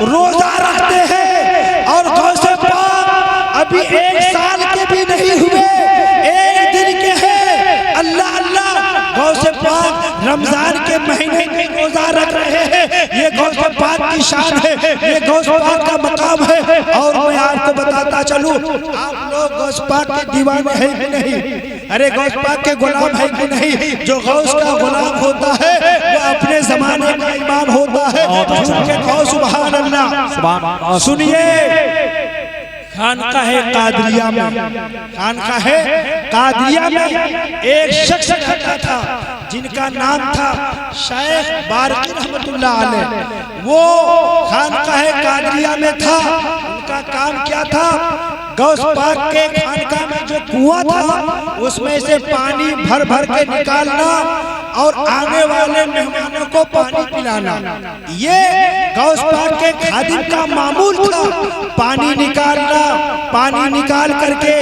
रोजा रखते हैं और गौसे पाक अभी 1 साल के भी नहीं हुए, 1 दिन के हैं। अल्लाह अल्लाह, गौसे पाक रमजान के महीने में रोजा रख रहे हैं। ये गौसे पाक की शान है, ये गौसे पाक का मकाम है। और मैं आपको बताता चलूं, आप लोग गौसे पाक के दीवाने हैं कि नहीं? अरे गौसे पाक के गुलाम है कि नहीं? जो गौस का गुलाम होता है वो अपने ज़माने जमाने का इमाम होता है, झूम के कहो सुभान अल्लाह। सुनिए, खानकाहे कादरिया में, खानकाहे कादरिया में एक शख्स रहता था जिनका नाम था शेख बारकी रहमतुल्लाह अलैह। वो खानकाहे कादरिया में था। उनका काम क्या था? गौस पाक के खानका में जो कुआं था उसमें से पानी भर भर के निकालना और आने वाले मेहमानों को पानी पिलाना। ये गौस पाक के खादिम का मामूल था। पानी निकालना, पानी निकाल करके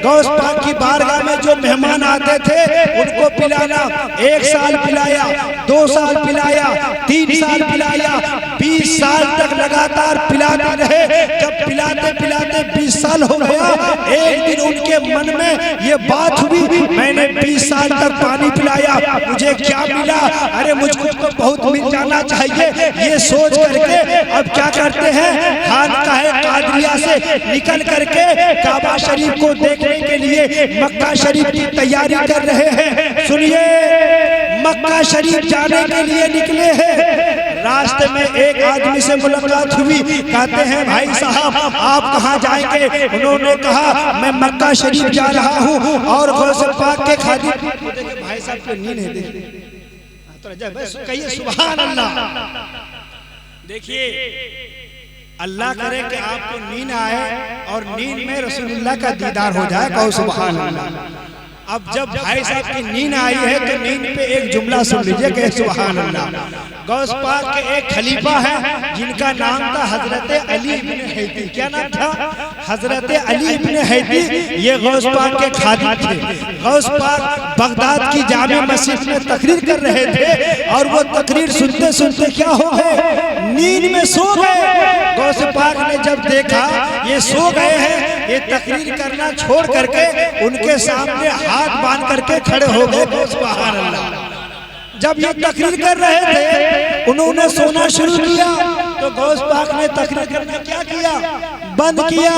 गौस पाक की बारगाह में जो मेहमान आते थे उनको पिलाना। 1 साल पिलाया, 2 साल पिलाया, 3 साल पिलाया, 20 साल तक लगातार पिलाते रहे। जब पिलाते पिलाते 20 साल हो गया, एक दिन उनके मन में ये बात हुई, मैंने 20 साल तक पानी पिलाया, मुझे क्या मिला? अरे मुझको तो बहुत मिल जाना चाहिए। ये सोच करके अब क्या करते हैं, खानकाहे कादरिया से निकल करके काबा शरीफ को देखने के लिए मक्का शरीफ की तैयारी कर रहे हैं। सुनिए, मक्का शरीफ जाने के लिए निकले हैं। रास्ते में एक आदमी से मुलाकात हुई। कहते हैं, भाई साहब आप कहाँ जाएंगे? उन्होंने कहा, मैं मक्का शरीफ जा रहा हूँ और गौस पाक के खादिम। भाई साहब को नींद है, कहिए सुभान अल्लाह। देखिए, अल्लाह करे कि आपको नींद आए और नींद में रसूलुल्लाह का दीदार हो जाए, कहो सुभान अल्लाह। अब जब भाई साहब की नींद आई है तो नींद पे एक जुमला सुन लीजिए, कहे सुभान अल्लाह। गौस पाक के एक खलीफा है जिनका नाम था हजरत अली इब्न हैती। क्या नाम था? हजरत अली इब्न हैती। ये गौस पाक के खादिम थे। गौस पाक बगदाद की जामे मस्जिद में तकरीर कर रहे थे और वो तकरीर सुनते सुनते क्या हो गए, नींद में सो गए। गौस पाक ने जब देखा ये सो गए हैं, ये तकरीर करना छोड़ करके उनके सामने हाथ बांध करके खड़े हो गए। सुभान अल्लाह। जब ये तकरीर कर रहे थे, उन्होंने सोना शुरू किया तो गौस पाक ने तकरीर करना क्या किया, बंद किया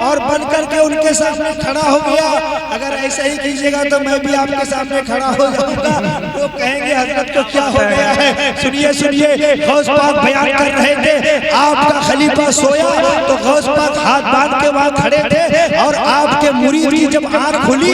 और बंद करके उनके सामने खड़ा हो गया। अगर ऐसा ही कीजिएगा तो मैं भी आपके सामने खड़ा हो जाऊंगा। वो कहेंगे हजरत को क्या हो गया है। सुनिए सुनिए, गौस पाक बयान कर रहे थे, आपका खलीफा सोया तो गौस पाक हाथ बांध के वहां खड़े थे और आपके मुरीद की जब आंख खुली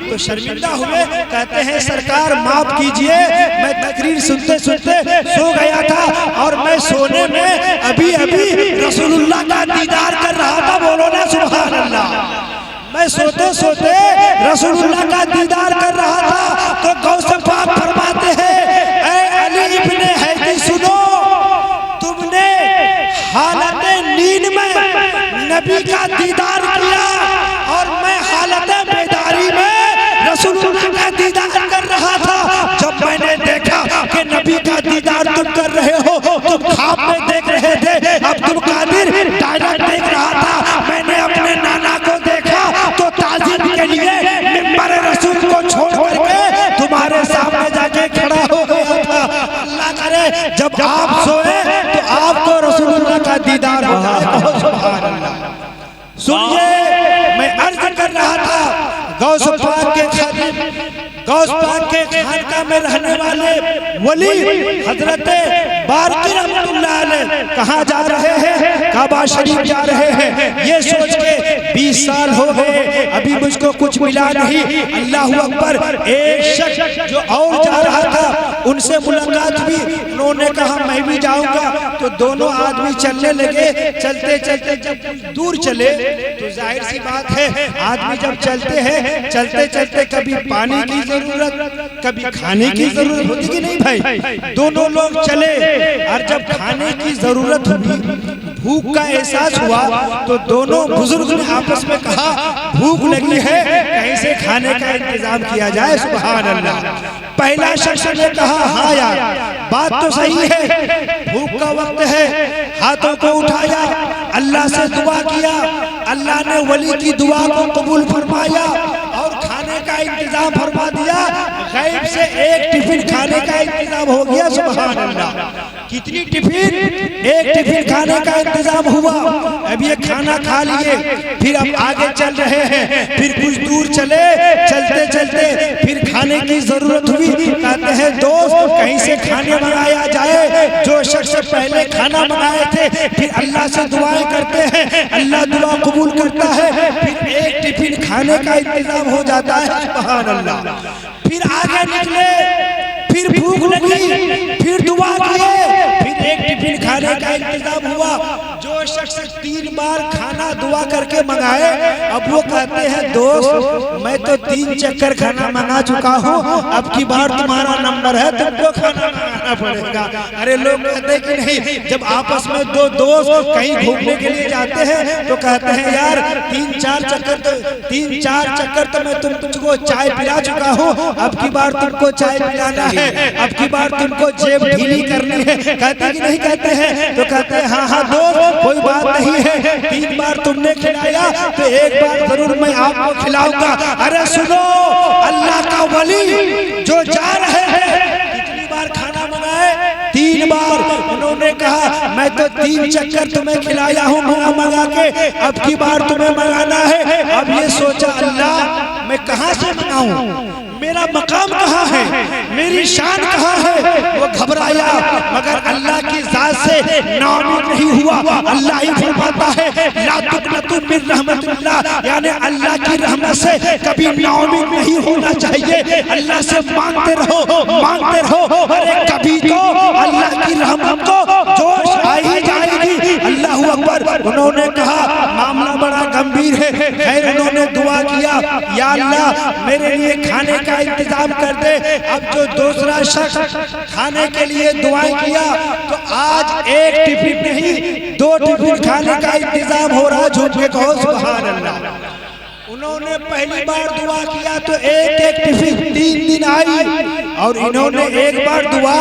तो शर्मिंदा हुए। कहते हैं, सरकार माफ कीजिए, मैं तकरीर सुनते सुनते सो गया था और मैं सोने में अभी अभी रसूलुल्लाह का दीदार कर रहा था। बोलो ना सुभान अल्लाह। मैं सोते सोते रसूलुल्लाह का दीदार कर रहा था तो गौस पाक फरमाते हैं, ऐ अली इब्न हैती सुनो, तुमने हालत नींद में नबी का दीदार किया और मैं हालत बेदारी में रसूलुल्लाह का दीदार कर रहा था। जब मैंने देखा कि नबी का दीदार तुम कर रहे हो, तुम ख्वाब में देख रहे थे, अब्दुल कादिर डायरेक्ट देख रहा था। मैंने अपने नाना को देखा तो ताज़ीम के लिए मिंबर रसूल को छोड़ करके तुम्हारे सामने जाके खड़ा हो गया था। अल्लाह करे जब आप सोए तो आपको रसूलुल्लाह का दीदार हो जाए। सुभान अल्लाह। सुनिए, मैं अर्ज कर रहा था, गौस पाक के खादिम, गौस पाक के खानका में रहने वाले वली हजरत बारकी रहमतुल्लाह अलैह कहाँ जा रहे हैं? काबा शरीफ जा रहे हैं। ये सोच के 20 साल हो गए, अभी मुझको कुछ मिला नहीं। अल्लाहू अकबर। एक शख्स जो और जा रहा था उनसे मुलाकात हुई, उन्होंने कहा मैं भी जाऊंगा। तो दोनों आदमी चलने लगे। चलते चलते जब दूर चले तो जाहिर सी बात है, आदमी जब चलते हैं, चलते चलते कभी पानी की जरूरत, कभी खाने की जरूरत होती कि नहीं भाई? दोनों लोग चले और जब खाने की जरूरत हुई, भूख का एहसास हुआ तो दोनों बुजुर्ग ने आपस में कहा, भूख लगी है, कहीं से खाने का इंतजाम किया जाए। सुभान अल्लाह। पहला शख्स ने कहा, हाँ यार बात तो सही है, भूख का वक्त है। हाथों को उठाया, अल्लाह से दुआ किया, अल्लाह ने वली की दुआ को कबूल फरमाया और खाने का इंतजाम फरमा दिया। गैब से एक टिफिन खाने का इंतजाम हो गया। सुभान अल्लाह। कितनी टिफिन? एक टिफिन खाने का इंतजाम हुआ। अब ये खाना खा लिए, फिर अब आगे चल रहे हैं। फिर कुछ दूर चले, चलते चलते फिर खाने की जरूरत हुई। कहते कहते हैं दोस्त कहीं से खाने मंगाया जाए। जो शख्स पहले खाना मंगाए थे फिर अल्लाह से दुआएं करते हैं, अल्लाह दुआ कबूल करता है, फिर एक टिफिन खाने का इंतजाम हो जाता है। सुभान अल्लाह। फिर आगे निकले, फिर भूख लगी, फिर दुआ किए, फिर एक टिफिन खाने का इंतजाम हुआ। जो शख्स 3 बार खाना दुआ करके मंगाए, अब वो कहते हैं दोस्त मैं तो 3 चक्कर खाना मंगा चुका हूँ, अब की बार तुम्हारा नंबर है, तुमको खाना मंगाना पड़ेगा। अरे लोग कहते हैं कि नहीं, जब आपस में 2 दोस्त कहीं घूमने के लिए जाते हैं तो कहते हैं यार 3-4 चक्कर तो मैं तुमको चाय पिला चुका हूँ, अब की बार तुमको चाय पिलाना है, अब की बार तुमको जेब ढीली करनी है। कहते हैं कि नहीं कहते हैं? तो कहते हैं हाँ हाँ दोस्त कोई बात नहीं है, 3 बार तुमने खिलाया तो एक बार जरूर मैं आपको खिलाऊंगा। अरे सुनो, अल्लाह का वली जो जा रहे हैं कितनी बार खाना मंगाए? 3 बार। उन्होंने कहा मैं तो 3 चक्कर तुम्हें खिलाया हूँ मंगा के, अब की बार तुम्हें मंगाना है। अब ये सोचा अल्लाह मैं कहाँ से मंगाऊं, मेरा मकाम कहाँ है, मेरी शान कहाँ है? वो घबराया, मगर अल्लाह की जात से नाउमीद नहीं हुआ। अल्लाह ही फरमाता है ला तुक़नतू मिन रहमतिल्लाह, यानी अल्लाह की रहमत से कभी नाउमीद नहीं होना चाहिए। अल्लाह से मांगते रहो, मांगते रहो, अरे कभी तो अल्लाह की रहमत को जोश आ ही जाएगी। अल्लाह अकबर। उन्होंने कहा मामला बड़ा गंभीर है। खैर उन्होंने दुआ किया, या अल्लाह मेरे लिए खाने का इंतजाम कर दे। अब जो दूसरा शख्स खाने के लिए दुआएं किया तो आज एक टिफिन नहीं 2 टिफिन खाने का इंतजाम हो रहा। झूठ के कहो सुभान अल्लाह। उन्होंने पहली बार दुआ किया तो एक टिफिन 3 दिन आई, और इन्होंने एक बार दुआ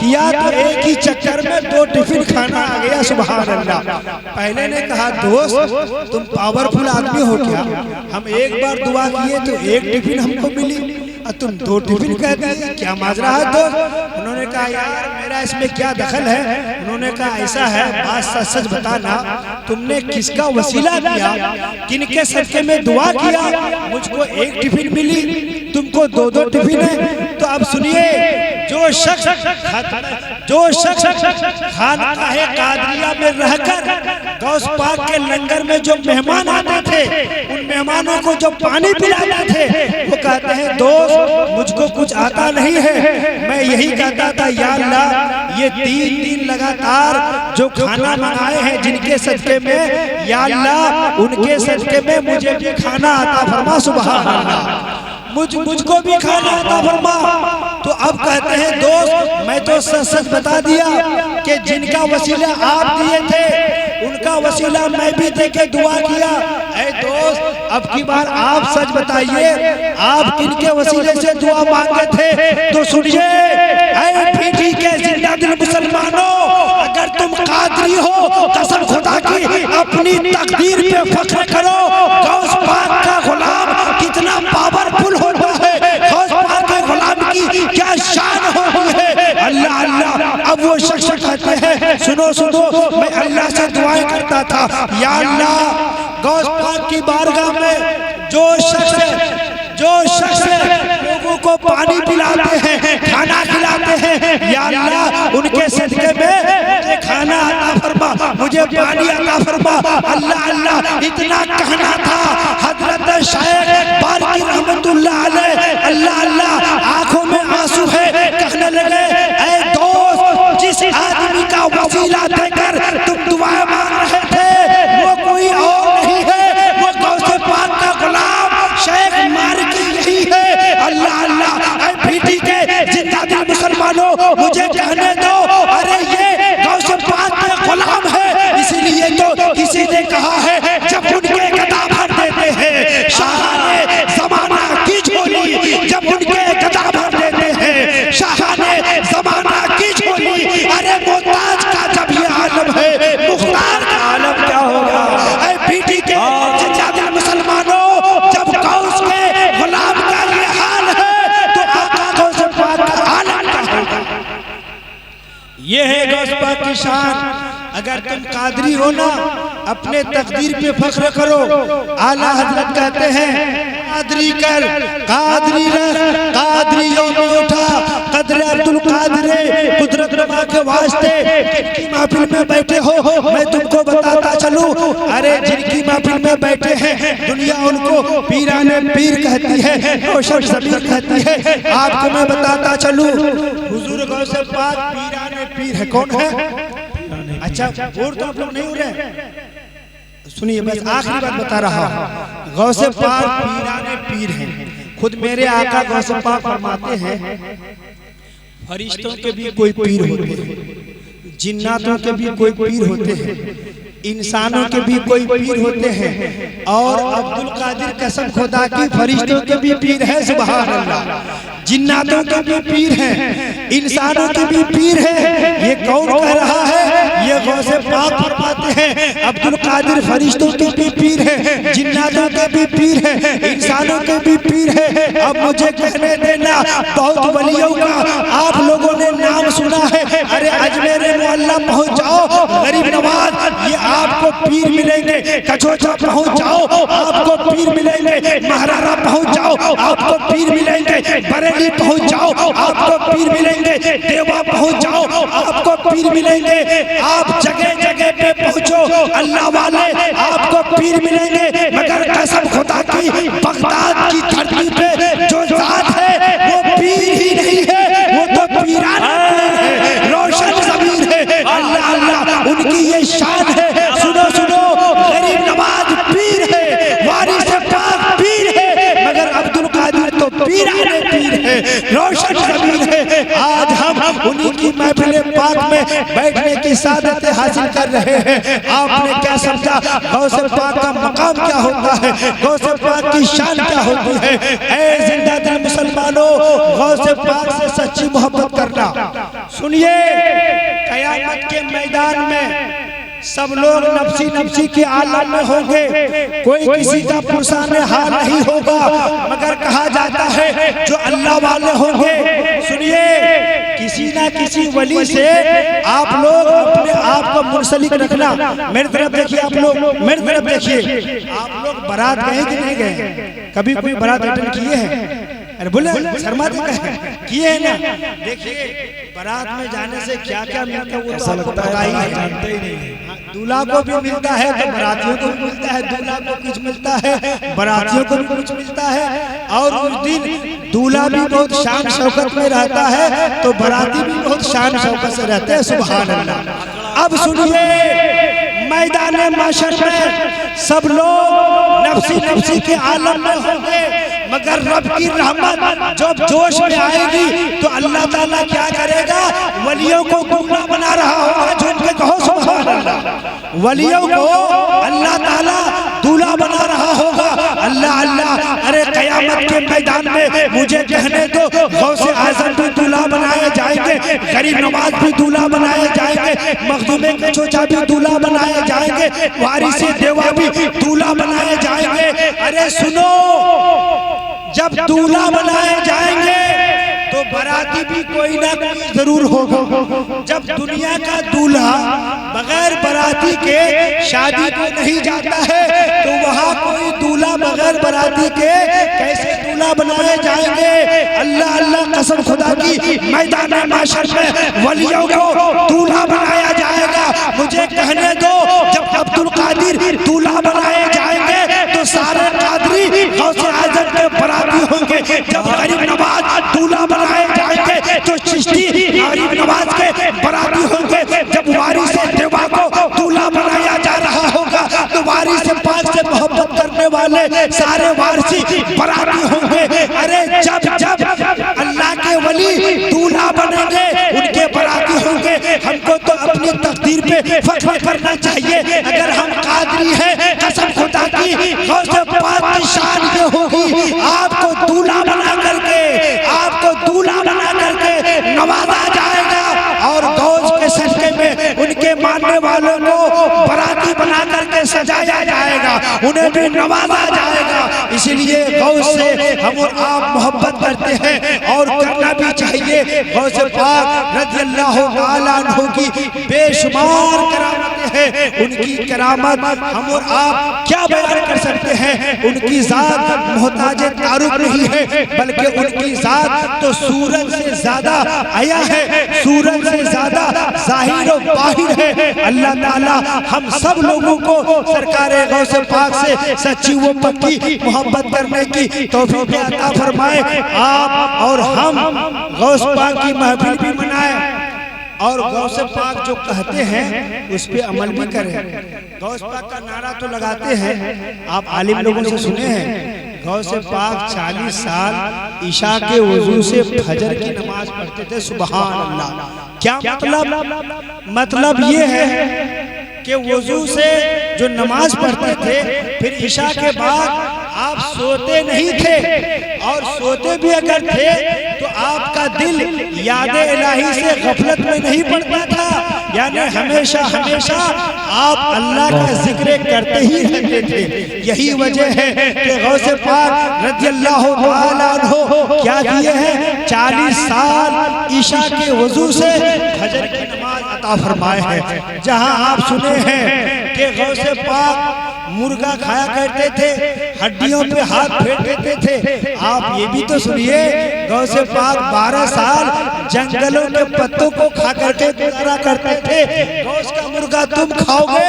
किया तो एक ही चक्कर में 2 टिफिन खाना आ गया। सुभान अल्लाह। पहले ने कहा दोस्त तुम पावरफुल आदमी हो क्या, हम एक बार दुआ किए तो एक टिफिन हमको मिली और तुम 2 टिफिन कह दिए, क्या माजरा है दोस्त? उन्होंने कहा यार मेरा इसमें क्या दखल है? उन्होंने कहा ऐसा है, बात सच सच बताना, तुमने किसका वसीला किया, किनके सदके में दुआ किया, मुझको एक टिफिन मिली, तुमको 2-2 टिफिन है। तो अब सुनिए, जो शख्स खानकाहे कादरिया में रहकर गौस पाक के लंगर में जो मेहमान आते थे, उन मेहमानों को जो पानी पिलाते थे, वो कहते हैं दोस्त मुझको कुछ आता नहीं है, मैं यही कहता था या अल्लाह ये 3 दिन लगातार जो खाना मंगाए हैं जिनके सदके में, या अल्लाह उनके सदके में मुझे भी खाना आता फरमा। सुभान अल्लाह। मुझको भी खाना आता फरमा। तो अब कहते हैं दोस्त मैं तो सच सच बता दिया कि जिनका वसीला आप दिए थे उनका वसीला मैं भी दे के दुआ किया। ऐ दोस्त अब की बार आप सच बताइए, आप किनके वसीले से दुआ मांगे थे? तो सुनिए, ऐ पीठी के जिंदा दिल मुसलमानों, अगर तुम कादरी हो कसम खुदा की अपनी तकदीर पे फख्र करो। गौस पाक का गुलाम कितना पावरफुल होता है, गौस पाक के गुलाम की क्या शान होती है। अल्लाह अल्लाह। अब वो शख्स कहते हैं सुनो सुनो, मैं अल्लाह से दुआएं करता था, या अल्लाह गौस पाक की बारगाह में जो शख्स लोगों को पानी पिलाते हैं, खाना खिलाते हैं, या अल्लाह उनके सदके में मुझे खाना अता फरमा, मुझे पानी अता फरमा। अल्लाह अल्लाह इतना कहना था, हजरत शेख बारकी रहमतुल्लाह अलैह अल्लाह अल्लाह आंखों में आंसू है, कहने लगे ऐ दोस्त जिस आदमी का वसीला देकर तुम दुआ मांग रहे थे वो कोई और नहीं है, वो गौसे पाक का गुलाम शेख मारकी यही है। अल्लाह अल्लाह। ऐ पीठी के जिंदा दिल मुसलमानों मुझे कहने दो, अरे ये गौसे पाक के गुलाम है, इसीलिए तो किसी ने कहा है जब उनके गदा भर देते हैं शाहाने ज़माना की झोली, जब उनके गदा भर देते हैं शाहाने ज़माना की झोली। अरे मोहताज का जब ये आलम है, मुख्तार का आलम क्या होगा? ऐ पीठी के जिंदा दिल मुसलमानों, जब गौस के गुलाम का ये हाल है तो आका गौस पाक का आलम क्या होगा? ये है गौस पाक की शान। अगर तुम कादरी हो ना, अपने तकदीर पे फख्र करो। आला हजरत कहते हैं कादरी कर, कादरी रख, कादरियों में उठा, अब्दुल कादिर कुदरत नमा के वास्ते जिनकी महफिल में बैठे हो, मैं तुमको बताता चलूं, अरे जिनकी महफिल में बैठे हैं दुनिया उनको पीराने पीर कहती है, रोशन ज़मीर कहती है। आपको मैं बताता चलूं, हुजूर गौसे पाक पीराने पीर है। कौन है? अच्छा, और तो आप लोग नहीं हो रहे, सुनिए बस आखिरी बात बता रहा हूं। गौसे पाक पीराने पीर हैं। खुद मेरे आका गौसे पाक फरमाते हैं, फरिश्तों के भी कोई पीर होते हैं, जिन्नातों के भी कोई पीर होते हैं, इंसानों के भी कोई पीर होते हैं, और अब्दुल कादिर कसम खुदा की फरिश्तों के भी पीर है। सुभान अल्लाह। जिन्नातों के भी पीर हैं, इंसानों के भी पीर हैं। ये कौन कह रहा है? ये गौसे पाक फरमाते हैं, अब्दुल कादिर फरिश्तों के भी पीर हैं, जिन्नातों के भी पीर हैं, इंसानों के भी पीर हैं। अब मुझे कहने देना, बहुत वलियों का आप लोगों ने नाम सुना है। अरे अजमेर मोहल्ला पहुंच जाओ, गरीब नवाज, ये आपको पीर मिलेंगे। कचौचा पहुंच जाओ, आपको पीर मिलेंगे। महारारा पहुंच जाओ, आपको पीर मिलेंगे। बरेली पहुंच जाओ, आपको पीर मिलेंगे। देवा पहुंच जाओ, आपको पीर मिलेंगे। आप जगह जगह पे पहुंचो, अल्लाह वाले आपको पीर मिलेंगे। मगर कसम खुदा की, बगदाद की धरती पे जो जात है वो पीर ही नहीं है, वो तो पीराना है, रोशन ज़मीर है। अल्लाह अल्लाह, उनकी ये शान है। सुनो सुनो, गरीब नवाज पीर है, वारिस पाक पीर है, मगर अब्दुल कादिर तो पीराने पीर है, रोशन ज़मीर है। आज हम उन्हीं की महफिल पाक में बैठने की सादत हासिल कर रहे हैं। आपने क्या समझा गौसे पाक का मकाम क्या होता है, गौसे पाक की शान क्या होती है? ऐ जिंदा दिल मुसलमानों, गौसे पाक से सच्ची मोहब्बत करना। सुनिए, कयामत के मैदान में सब लोग नफ्सी नफ्सी के आलम में होंगे, कोई किसी का पुरसाने हाल नहीं होगा, मगर कहा जाता है जो अल्लाह वाले होंगे। सुनिए, किसी ना किसी वली से आप लोग अपने आप को मुंसलिक रखना। मेरी तरफ देखिए, आप लोग मेरी तरफ देखिए। आप लोग बारात गए कि नहीं गए? कभी कोई बारात अटेंड किए हैं? अरे बोले शर्मा किए है ना। देखिए, बारात में जाने से क्या क्या मिलता है वो तो आपको पता ही है, जानते ही नहीं। दूल्हा को भी मिलता है तो बारातियों को भी मिलता है, दूल्हा को कुछ मिलता है, बारातियों को भी कुछ मिलता है। और उस दिन दूल्हा भी बहुत शान शौकत में रहता है तो बाराती भी बहुत शान शौकत से रहते हैं। सुभान अल्लाह। अब सुनिए, मैदान माशर में सब लोग नफ्सी नफ्सी के आलम में होंगे, मगर रब की रहमत जब जोश में आएगी तो अल्लाह ताला क्या करेगा? वलियों को दूल्हा बना रहा होगा। झूठ के कहो सुभान अल्लाह। वलियों को अल्लाह ताला दूल्हा बना रहा होगा। अल्लाह अल्लाह। अरे कयामत के मैदान में मुझे कहने दो, गौसे आज़म भी दूल्हा बनाए जाएंगे, गरीब नवाज भी दूल्हा बनाए जाएंगे, मखदूमे कचौचा भी दूल्हा बनाए जाएंगे, वारिसे देवा भी दूल्हा बनाए जाएंगे। अरे सुनो, जब दूल्हा बनाए जाएंगे तो बाराती भी कोई ना कोई जरूर होगा। जब दुनिया का दूल्हा बगैर बाराती के शादी को नहीं जाता है तो वहाँ कोई दूल्हा बगैर बाराती के कैसे दूल्हा बनाए जाएंगे? अल्लाह अल्लाह, कसम खुदा की, मैदान माशर में वलियों को दूल्हा बनाया जाएगा। मुझे कहने दो, जब अब्दुल कादिर दूल्हा बनाए जाएंगे तो सारे कादरी गौसे आज़म के बाराती होंगे। जब गरीब नवाज दूल्हा बनाए जाएंगे तो चिश्ती गरीब नवाज के बाराती होंगे। जब वारिसे देवा को दूल्हा बनाया जा रहा होगा तो वारिसे पाक से मोहब्बत करने वाले सारे वारिसी बाराती होंगे। अरे जब जब अल्लाह के वली दूल्हा बनेंगे उनके बाराती होंगे। हमको तो अपनी तकदीर पे फख्र करना चाहिए। अगर हम कादरी हैं, कसम खुदा की, गौसे पाक की शान ये होगी, आपको दूल्हा बना करके, आपको दूल्हा बना करके नवाजा जाएगा और गौस के सदके में उनके मानने वालों को बाराती बना करके सजाया जाएगा, उन्हें भी नवाजा जाएगा। इसीलिए गौस से हम और आप मोहब्बत करते हैं और करना भी चाहिए। चाहिए। गौसे पाक रज़ियल्लाहु ताला अन्हु की बेशुमार करामतें हैं। उनकी करामत हम और आप क्या बयान कर सकते हैं। उनकी जात मोहताज तारुफ नहीं है, बल्कि उनकी जात तो सूरज से ज्यादा आया है, सूरज से ज्यादा जाहिर और बाहिर है। अल्लाह ताला हम सब लोगों को सरकारे गौसे पाक से सच्ची वो पक्की मोहब्बत करने की तौफीक अता फरमाए। आप और हम गौस पाक की महफिल भी मनाए और गौसे पाक जो कहते हैं उस पे अमल भी करें। गौस पाक का नारा तो लगाते हैं, आप आलिम लोगों से सुने हैं। गौसे पाक 40 साल ईशा के वजू से फजर की नमाज पढ़ते थे। सुबहान अल्लाह। क्या मतलब ये है कि वजू से जो नमाज पढ़ते थे, फिर ईशा के बाद आप सोते नहीं थे, और सोते भी अगर थे तो आपका दिल याद इलाही से गफलत में नहीं पड़ता था, यानी हमेशा हमेशा आप अल्लाह का जिक्र करते ही रहते थे। यही वजह है कि गौसे पाक रज़ियल्लाहु ताला अन्हु क्या किए हैं, 40 साल ईशा के वजू से फजर की नमाज अता फरमाए हैं। जहां आप सुने हैं कि गौसे पाक मुर्गा खाया करते थे, हड्डियों पे हाथ फेर देते थे, आप ये भी तो सुनिए गौसे पाक 12 साल जंगलों के पत्तों को खा करके गुजारा करते थे। गौस का मुर्गा तुम खाओगे,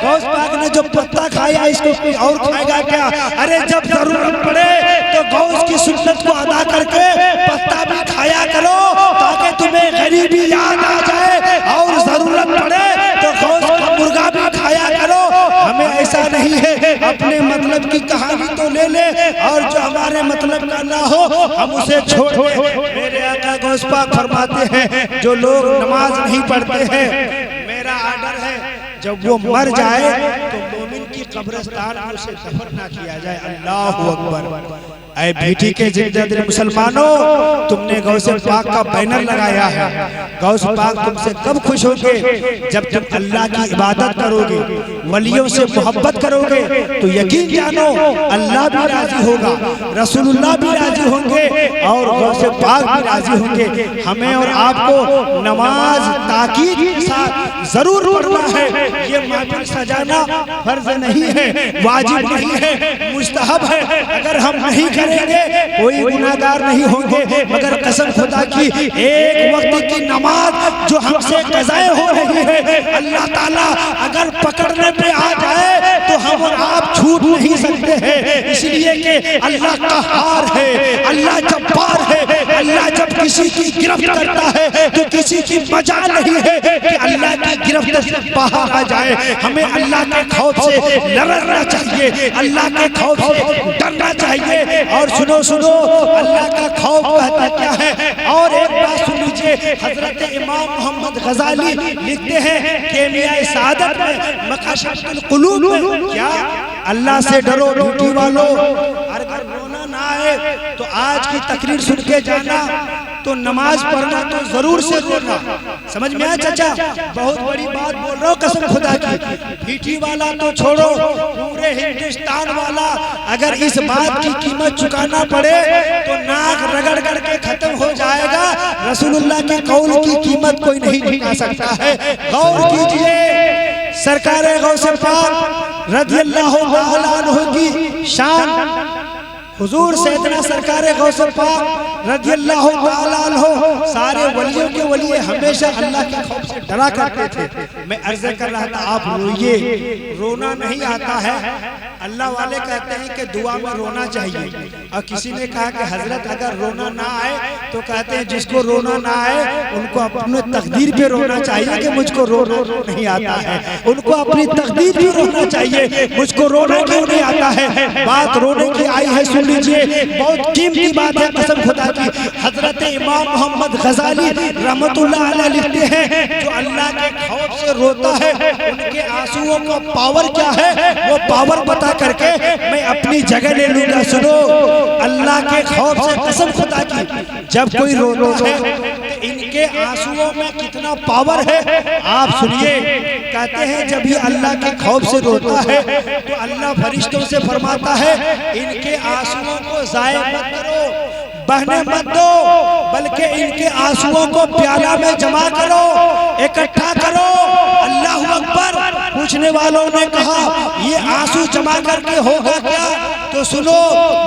गौस पाक ने जो पत्ता खाया इसको कोई और खाएगा क्या। अरे जब जरूरत पड़े तो गौस की सुन्नत को अदा करके पत्ता भी खाया करो, ताकि तुम्हें गरीबी याद आ जाए, और जरूरत पड़े तो गौस का मुर्गा भी खाया करो। हमें ऐसा नहीं है, अपने मतलब की कहानी तो ले ले, और जो हमारे मतलब का ना हो हम उसे छोड़ दे। मेरे आका गौस पाक फरमाते हैं, जो लोग नमाज नहीं पढ़ते हैं, मेरा आर्डर है जब वो मर जाए तो मोमिन की कब्रिस्तान में उसे दफन ना किया जाए। अल्लाहु अकबर। ऐ बेटी के जिंदा दिल मुसलमानों, तुमने गौसे पाक का बैनर लगाया है। गौस पाक तुमसे कब खुश होंगे, जब तुम अल्लाह की इबादत करोगे, वलियों से मोहब्बत करोगे, तो यकीन जानो अल्लाह भी राजी होगा, रसूलुल्लाह भी राजी होंगे, और गौसे पाक भी राजी होंगे। हमें और आपको नमाज ताकीद के साथ जरूर पढ़ना है। ये महफिल सजाना फर्ज नहीं है, वाजिब नहीं है, मुस्तहब है। अगर हम नहीं करेंगे कोई गुनाहगार नहीं होंगे, मगर कसम खुदा की एक वक्त की नमाज जो हमसे कज़ाए हो रही है, अल्लाह ताला अगर पकड़ने पे आ जाए तो हम और आप छूट नहीं सकते हैं। इसलिए कि अल्लाह कहार है, अल्लाह जब्बार है। अल्लाह जब किसी की गिरफ्त करता है तो किसी की मजाल नहीं है कि अल्लाह की गिरफ्त से बाहर आ जाए। हमें अल्लाह के खौफ से लड़ना चाहिए, अल्लाह के खौफ से डरना चाहिए। और सुनो सुनो, अल्लाह का खौफ कहता क्या है। और एक बात सुन लीजिए, हजरत इमाम मोहम्मद गजाली लिखते हैं केमिया सादत में, मकाशिफुल कुलूब में, क्या अल्लाह से डरो ड्यूटी वालों। अगर रोना ना आए तो आज की तकरीर सुन के जाना, तो नमाज पढ़ना तो जरूर से रोना। समझ में आया चाचा? बहुत बड़ी बात बोल रहा हूँ कसम खुदा की। भीटी वाला तो छोड़ो, पूरे हिंदुस्तान वाला अगर इस बात की कीमत चुकाना पड़े तो नाक रगड़ करके खत्म हो जाएगा। रसूलुल्लाह के कौल की कीमत कोई नहीं चुका सकता है। गौर कीजिए, सरकारे गौसे पाक रज़ियल्लाहु ताला अन्हु की शान, हुजूर सैयदना सरकारे गौसे पाक रज़ियल्लाहु ताला अन्हु सारे वलियों के वली हमेशा अल्लाह के खौफ से डरा करते थे। मैं अर्ज़ कर रहा था, आप रोइए, रोना नहीं आता है। अल्लाह वाले कहते हैं कि दुआ में रोना चाहिए, और किसी ने कहा कि हजरत अगर रोना ना आए तो कहते हैं जिसको रोना ना आए उनको अपने तकदीर पे रोना चाहिए कि मुझको रोना नहीं आता है। उनको अपनी तकदीर पे रोना चाहिए, मुझको रोना क्यों नहीं आता है। बात रोने की आई है, सुन लीजिए, बहुत कीमती बात है कसम खुदा की। हजरत इमाम मोहम्मद गजाली रहमतुल्लाह अलैह लिखते हैं, जो अल्लाह के खौफ से रोता है उनके आंसुओं का पावर क्या है, वो पावर बता करके मैं अपनी जगह ले लूंगा। सुनो, अल्लाह के खौफ से कसम खुदा की, जब कोई रोता है तो इनके आंसुओं में कितना पावर है आप सुनिए। कहते हैं जब ये अल्लाह के खौफ से रोता है तो अल्लाह फरिश्तों से फरमाता है इनके आंसुओं को जाया मत करो, बहने मत दो, बल्कि इनके आंसुओं को प्याला में जमा करो, इकट्ठा करो। अल्लाह अकबर। पूछने वालों ने कहा ये आंसू जमा करके होगा क्या? तो सुनो,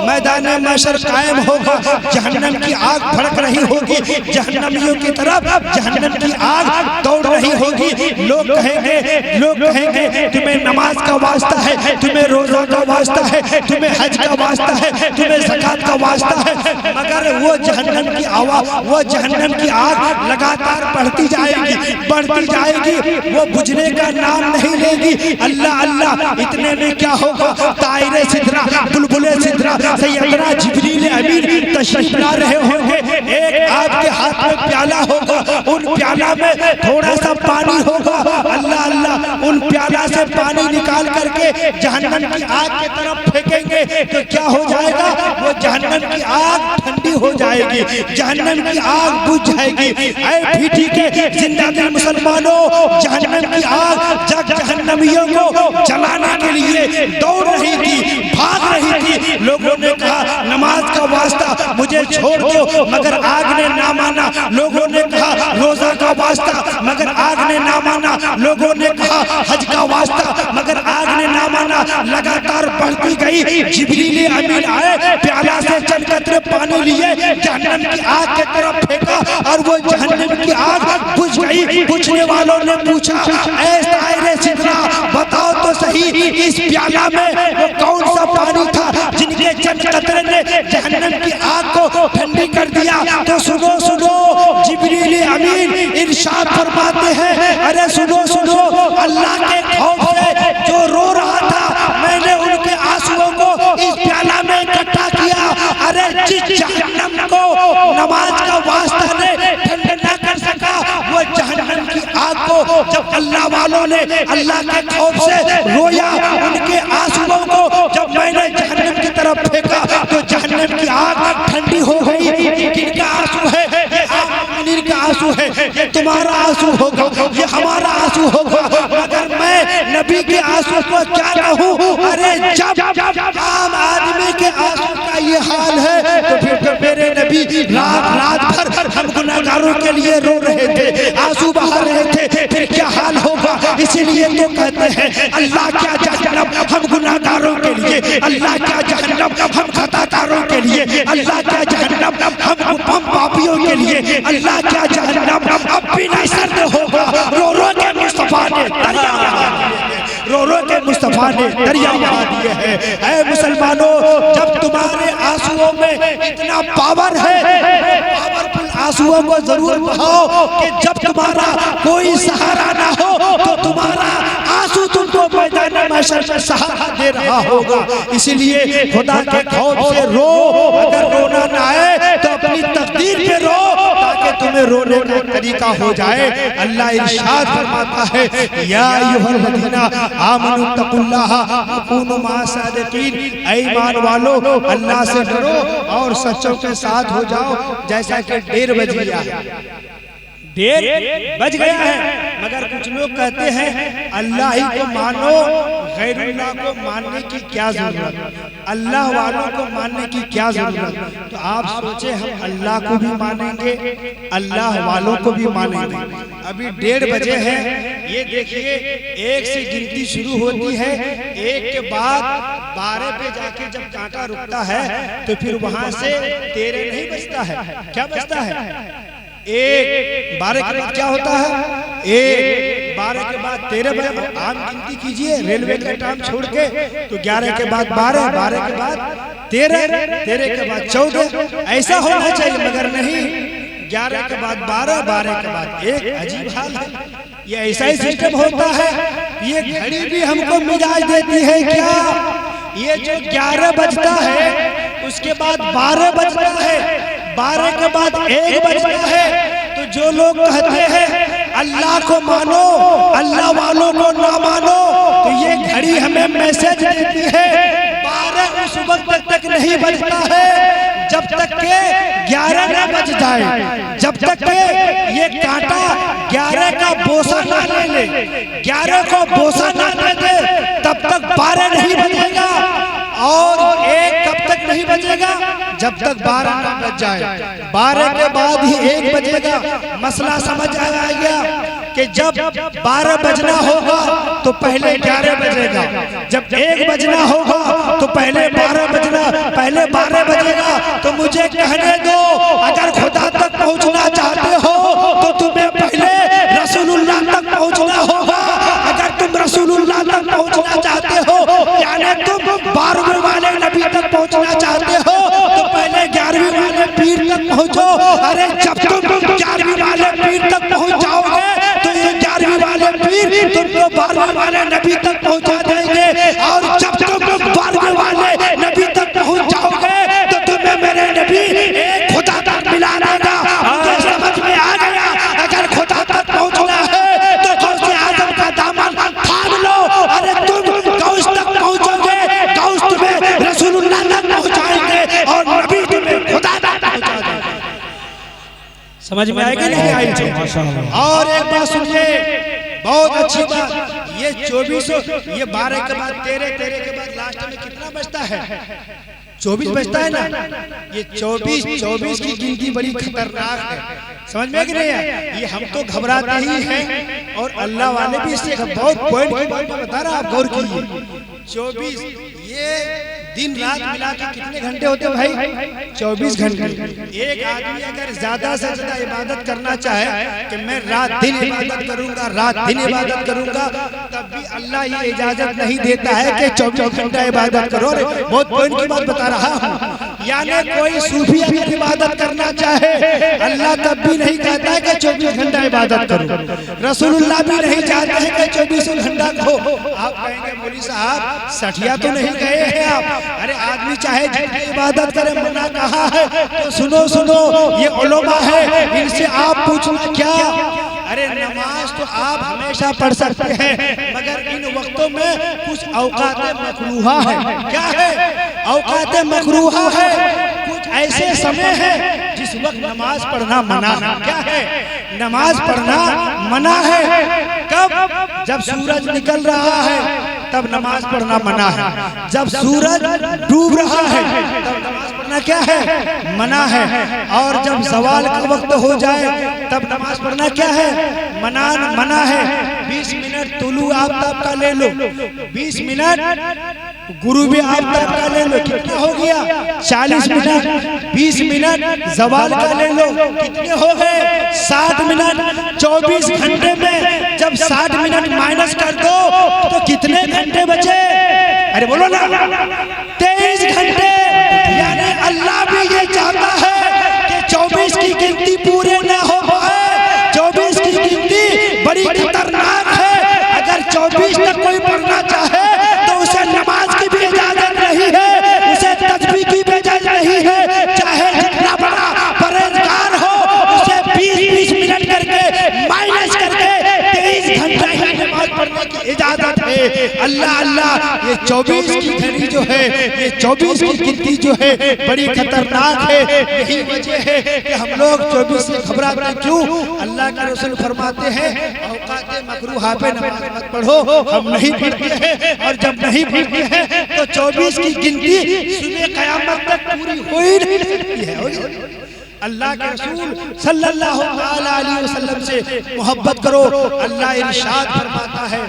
मैदान महशर कायम होगा, जहन्नम की आग भड़क रही होगी, जहन्नमियों की तरफ जहन्नम की आग दौड़ रही होगी। लोग कहेंगे तुम्हें नमाज का वास्ता है, तुम्हें रोजा का वास्ता है, तुम्हें हज का वास्ता है, तुम्हें ज़कात का वास्ता है, मगर वो जहन्नम की आवाज़, वो जहन्नम की आग लगातार बढ़ती जाएगी, वो बुझने का नाम नहीं लेगी। अल्लाह अल्लाह, इतने में क्या होगा? तायरे सिदरा, बुलबुले सिदरा, सैयदना जिब्रील अमीन तशरीफ ला रहे होंगे। एक आपके हाथ में प्याला होगा, उन प्याला में थोड़ा सा पानी होगा। अल्लाह अल्लाह, उन प्याला से पानी निकाल करके जहन्नम की आग की तरफ फेंकेंगे तो क्या हो जाएगा? वो जहन्नम की आग ठंडी हो जाएगी, जहन्नम की आग बुझ जाएगी। ऐ भीटी के जिंदा दिल मुसलमानों, जहन्नम की आग जग जहन्नमियों को जलाने के लिए दौड़ रही थी, भाग रही थी। लोगों ने कहा नमाज का वास्ता मुझे छोड़ दो, मगर आग ने ना माना। लोगों ने कहा रोजा का वास्ता, मगर आग ने ना माना। लोगों ने कहा हज का वास्ता, मगर आग ने ना माना। लगातार बढ़ती गई। जिब्रील अमीन आए, प्याला से चंद कतरे पानी लिए, जहन्नम की आग की तरफ फेंका और वो जहन्नम की आग बुझ गई। पूछने वालों ने पूछा ऐ तायरे सिदरा, बताओ तो सही इस प्याला में वो कौन सा पानी था जिनके चंद कतरे ने जहन्नम की आग को ठंडी कर दिया? तो सुनो सुनो, जिब्रील अमीन इरशाद फरमाते हैं, अरे सुनो सुनो, अल्लाह के खौफ से जो रो रहा था, मैंने उनके आंसुओं को इस प्याला में इकट्ठा किया। अरे जिस जहन्नम को नमाज का वास्ता ने ठंडा न कर सका, वो जहन्नम की आग को जब अल्लाह वालों ने अल्लाह के खौफ से रोया, उनके आंसुओं को जब मैंने जहन्नम की तरफ फेंका तो जहन्नम की आग ठंडी हो गई। किनका आंसू है? ये मुमिनीन का आंसू है, ये तुम्हारा आंसू होगा, ये हमारा आंसू होगा। मगर मैं नबी के आंसू को क्या कहूँ? अरे जब आम आदमी के आंसू का ये हाल है तो फिर तो मेरे नबी रात भर हम गुनाहगारों के लिए रो रहे थे, आंसू बहा रहे थे, फिर क्या हाल होगा? इसीलिए तो कहते हैं अल्लाह क्या जहन्नम हम गुनाहगारों के लिए, अल्लाह क्या जहन्नम हम खताकारों के लिए, अल्लाह क्या जहन्नम हम पापियों के लिए, अल्लाह क्या जहन्नम अब बिना शर्त होगा। रो रो के मुस्तफा ने दरिया बहा दिए, रो रो के मुस्तफा ने दरिया बहा दिए हैं। ऐ मुसलमानों, जब तुम्हारे आंसुओं में इतना पावर है, पावरफुल आंसुओं को जरूर बहाओ कि जब तुम्हारा कोई सहारा ना हो तो तुम्हारा आंसू तुमको मैदान महशर में सहारा दे रहा होगा। इसीलिए खुदा के खौफ से रो, अगर रोना ना आए तो अपनी तकदीर पे रो, ताकि तुम्हें रोने का तरीका हो जाए। अल्लाह इरशाद फरमाता है, या अय्युहल्लज़ीना आमनू तक़ुल्लाहा व कूनू मअस सादिक़ीन, ऐ ईमान वालो अल्लाह से डरो और सच्चों के साथ हो जाओ। जैसा कि 1:30 बज गया है, मगर कुछ लोग कहते हैं अल्लाह ही को मानो, गैरुल्लाह को मानने की क्या जरूरत, अल्लाह वालों को मानने की क्या जरूरत। तो आप सोचे हम अल्लाह को भी मानेंगे, अल्लाह वालों को भी मानेंगे। अभी 1:30 बजे हैं, ये देखिए 1 से गिनती शुरू होती है, 1 के बाद 12 पे जाके जब कांटा रुकता है तो फिर वहां से 13 नहीं बचता है, क्या बचता है? 1 12 के बाद क्या होता है? 1 12 के बाद 13 बजे आम गिनती कीजिए, रेलवे का टाइम छोड़ के, तो 11 के बाद 12, 12 के बाद 13, 13 के बाद 14, ऐसा होना चाहिए, मगर नहीं, 11 के बाद 12, 12 के बाद 1। अजीब हाल है, ये ऐसा ही सिस्टम होता है। ये घड़ी भी हमको मिजाज देती है क्या? ये जो 11 बजता है उसके बाद 12 बजता है, 12 के बाद 1 बजता है। तो जो लोग कहते हैं अल्लाह को मानो, अल्लाह वालों को ना मानो, तो ये घड़ी हमें मैसेज देती है 12 उस वक्त तक नहीं बजता है जब तक के 11 न बज जाए, जब तक के ये कांटा 11 का बोसा ना ले ले, 11 को बोसा ना दे दे, तब तक 12 नहीं बजेगा। और 1 कब तक नहीं नहीं बजेगा जब तक 12 ना बज जाए। 12 के बाद ही 1 बजेगा। मसला समझ आ गया कि जब 12 बजना होगा तो पहले 11 बजेगा, जब 1 बजना होगा तो पहले 12 बजेगा। तो मुझे कहने दो, अगर खुदा तक पहुंचना चाहते हो तो तुम्हें पहले रसूलुल्लाह तक पहुंचना होगा। अगर तुम रसूलुल्लाह तक पहुंचना चाहते हो, यानी तुम 12वें वाले नबी तक पहुंचना चाहते हो, तो पहले 11वें वाले पीर तक पहुंचो। अरे जब तुम 11वें वाले पीर तक पहुंच जाओगे तो ये 11वें वाले पीर तुमको 12वें वाले नबी तक पहुंचा देंगे। और जब तुम 12वें वाले नबी तक पहुंच जाओगे तो तुम्हें मेरे नबी एक खुदा तक मिला देगा। मुझे समझ में आ गया, अगर खुदा तक पहुंचना है तो गौसे आजम का दामन थाम लो। अरे तुम गौस तक पहुंचोगे, गौस तुम्हें रसूलुल्लाह तक पहुंचाएंगे और नबी तुम्हें खुदा तक पहुंचा देंगे। समझ में आएगी नहीं आई? और एक बात सुनिए, बहुत अच्छी बात, ये 2400, ये 12 के बाद 13 के बाद लास्ट में कितना बचता है? 24 बचता है ना। ये 24 की गिनती बड़ी खतरनाक है। समझ में कि नहीं है? ये हम तो घबराते ही हैं और अल्लाह वाले भी इससे बहुत पॉइंट की बात बता रहा, आप गौर कीजिए। 24 ये दिन रात मिला के कितने घंटे होते हैं भाई? 24 घंटे। एक आदमी अगर ज्यादा से ज्यादा इबादत करना चाहे कि मैं रात दिन इबादत करूंगा, रात दिन इबादत करूंगा, तब भी अल्लाह ये इजाजत नहीं देता है कि 24 घंटा इबादत करो। बहुत पॉइंट की बात बता रहा हूँ। यानी कोई सूफी अगर इबादत करना चाहे, अल्लाह तब भी नहीं कहता है कि 24 घंटा इबादत करो। रसूलुल्लाह भी नहीं चाहते हैं कि 24 घंटा करो। आप कहेंगे मौलवी साहब सठिया तो नहीं गए हैं आप? अरे आदमी चाहे जितनी इबादत करे, मना कहा है? तो सुनो, ये उलमा है, इनसे आप पूछना क्या? अरे नमाज तो आप हमेशा पढ़ सकते हैं, मगर इन वक्तों में कुछ औकाते मकरूहा है। क्या है? औकाते मकरूहा है। कुछ ऐसे समय है जिस वक्त नमाज पढ़ना मना है। क्या है? नमाज पढ़ना मना है। कब? जब सूरज निकल रहा है तब नमाज पढ़ना मना है। जब सूरज डूब रहा है तब नमाज पढ़ना क्या है? मना है। और जब ज़वाल का वक्त हो जाए तब नमाज पढ़ना क्या है? मना है। 20 मिनट तुलू आफ्ताब का ले लो, 20 मिनट गुरूब आफ्ताब का ले लो, कितना हो गया? 40 मिनट। 20 मिनट ज़वाल का ले लो, कितने हो गए? 60 मिनट। 24 घंटे में जब 60 मिनट माइनस कर दो तो कितने घंटे बचे? अरे बोलो ना, 23 घंटे। यानी अल्लाह भी ये चाहता है कि 24 की गिनती पूरे ना हो पाए। 24 की गिनती बड़ी खतरनाक है। अगर 24 तक कोई पढ़ना चाहे तो उसे नमाज की भी इजाजत नहीं है, उसे तस्बीह की भी इजाजत नहीं है। चाहे जितना बड़ा परहेजगार हो, उसे 20-20 मिनट करके माइनस करके 23 घंटा ही नमाज पढ़ने की इजाजत है। अल्लाह, ये 24 की घड़ी जो है, ये 24 की गिनती जो है बड़ी खतरनाक है। यही वजह है कि हम लोग 24 से घबराते हैं। क्यों? अल्लाह का रसूल फरमाते हैं औकाते मकरूहा पे नमाज मत पढ़ो। हम नहीं पढ़ते हैं, और जब नहीं पढ़ते हैं तो 24 की गिनती सुबह क़यामत तक पूरी हो ही नहीं सकती है। अल्लाह के रसूल सल्लल्लाहु अलैहि वसल्लम से मोहब्बत करो। अल्लाह इरशाद फरमाता है,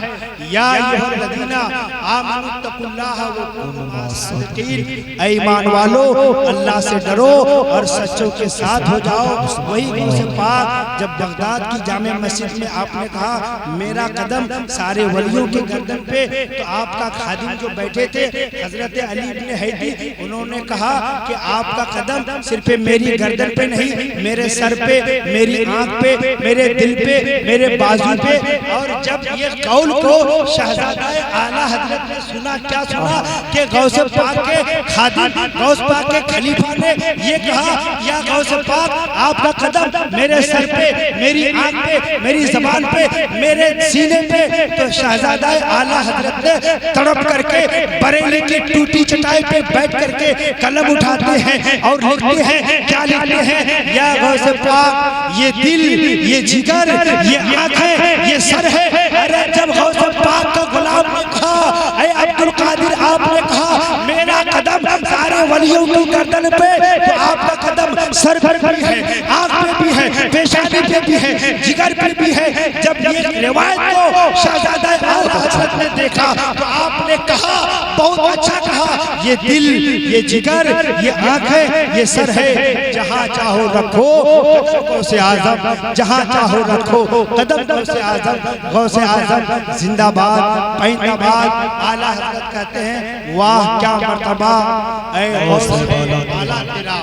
या अय्युहल्लज़ीना आमनुत्तकुल्लाह व कूनू मास्सादिकीन। ऐ ईमान वालो, अल्लाह से डरो और सच्चों के साथ हो जाओ। वही गौसे पाक जब बगदाद की जामे मस्जिद में आपने कहा मेरा कदम सारे वलियों के गर्दन पे, तो आपका खादिम जो बैठे थे हजरत अली इब्न हैदी, उन्होंने कहा कि आपका कदम सिर्फ मेरी गर्दन पे नहीं, मेरे सर पे, मेरी आंख पे, मेरे दिल पे, मेरे बाजू पे। और जब ये कौल को शहजादा आला हजरत ने सुना, क्या सुना कि गौसे पाक के खादिम, गौस पाक के खलीफा ने ये कहा, या गौसे पाक आपका कदम मेरे सर पे, मेरी आंख पे, मेरी ज़बान पे, मेरे सीने पे। तो शहजादा आला हजरत ने तड़प करके बरेली की टूटी चटाई पे बैठ करके कलम उठाते हैं और लिखते हैं। क्या लिखते हैं? या गौसे पाक, ये दिल, ये जिगर, ये आंखें, ये सर है। अरे जब गौसे पाक का गुलाम ने कहा, ऐ अब्दुल कादिर, आपने कहा मेरा कदम सारे सारे वलियों की गर्दन पे तो आपका कदम सर पर भी है, आंख पे भी है, पेशानी पे भी है, जिगर पे भी है। जब ये रिवायत को शहजादा आला हजरत ने देखा तो आपने कहा, बहुत अच्छा कहा, ये दिल, ये जिगर, ये आंखें, ये सर है, जहां चाहो रखो कदम गौसे आजम, जहां चाहो रखो कदम गौसे आजम। गौसे आजम जिंदाबाद, पैंदाबाद। आला हजरत कहते हैं वाह क्या मर्तबा ऐ गौसे आला तेरा,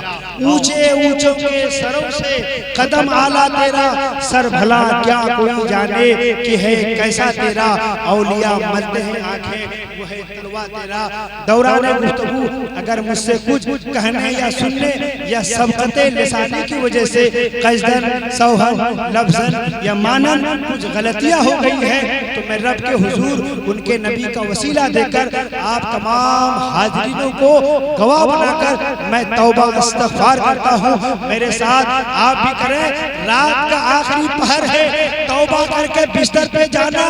ऊंचे ऊंचों के सरों से कदम आला तेरा, सर भला क्या कोई जाने कि है कैसा तेरा, औलिया मरते हैं आंखें वो है तलवा तेरा। दौरान गुफ्तगू अगर मुझसे कुछ कहने या सुनने या सबकते लिसानी की वजह से कज़दन, सौहन, लफ्ज़न या मानन कुछ गलतियां हो गई है तो मैं रब के हुजूर उनके नबी का वसीला देकर आप तमाम हाज़रीनों को गवाह बनाकर मैं तौबा इस्तग़फ़ार करता हूँ। मेरे साथ आप भी करें। रात का आखिरी पहर है, तौबा करके बिस्तर पे जाना।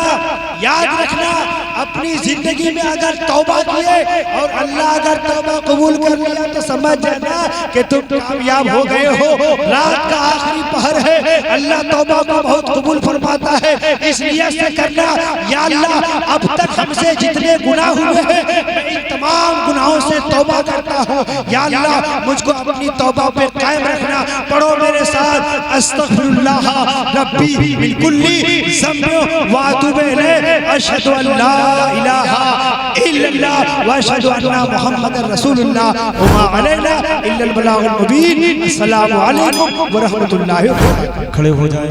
याद रखना, अपनी जिंदगी में अगर तौबा किए और अल्लाह अगर तौबा कबूल कर लिया तो समझ जाना कि तुम कामयाब हो गए हो। रात का आखिरी पहर है, अल्लाह तौबा को बहुत कबूल फरमाता है। इस नियत से करना, या अल्लाह अब तक हमसे जितने गुनाह हुए हैं मैं इन तमाम गुनाहों से तौबा करता हूँ। या अल्लाह मुझको अपनी तौबा पे कायम रखना। पढ़ो मेरे साथ, अस्तग़फिरुल्लाह रब्बी मिन कुल्ली ज़ंबिन व अतूबु इलैहि, अशहदु अन ला इलाहा इल्लल्लाह व अशहदु अन्ना मुहम्मदर रसूलुल्लाह व मा अलैना इल्लल बलागुल मुबीन। अस्सलामु अलैकुम व रहमतुल्लाहि व बरकातुहू। खड़े हो जाए।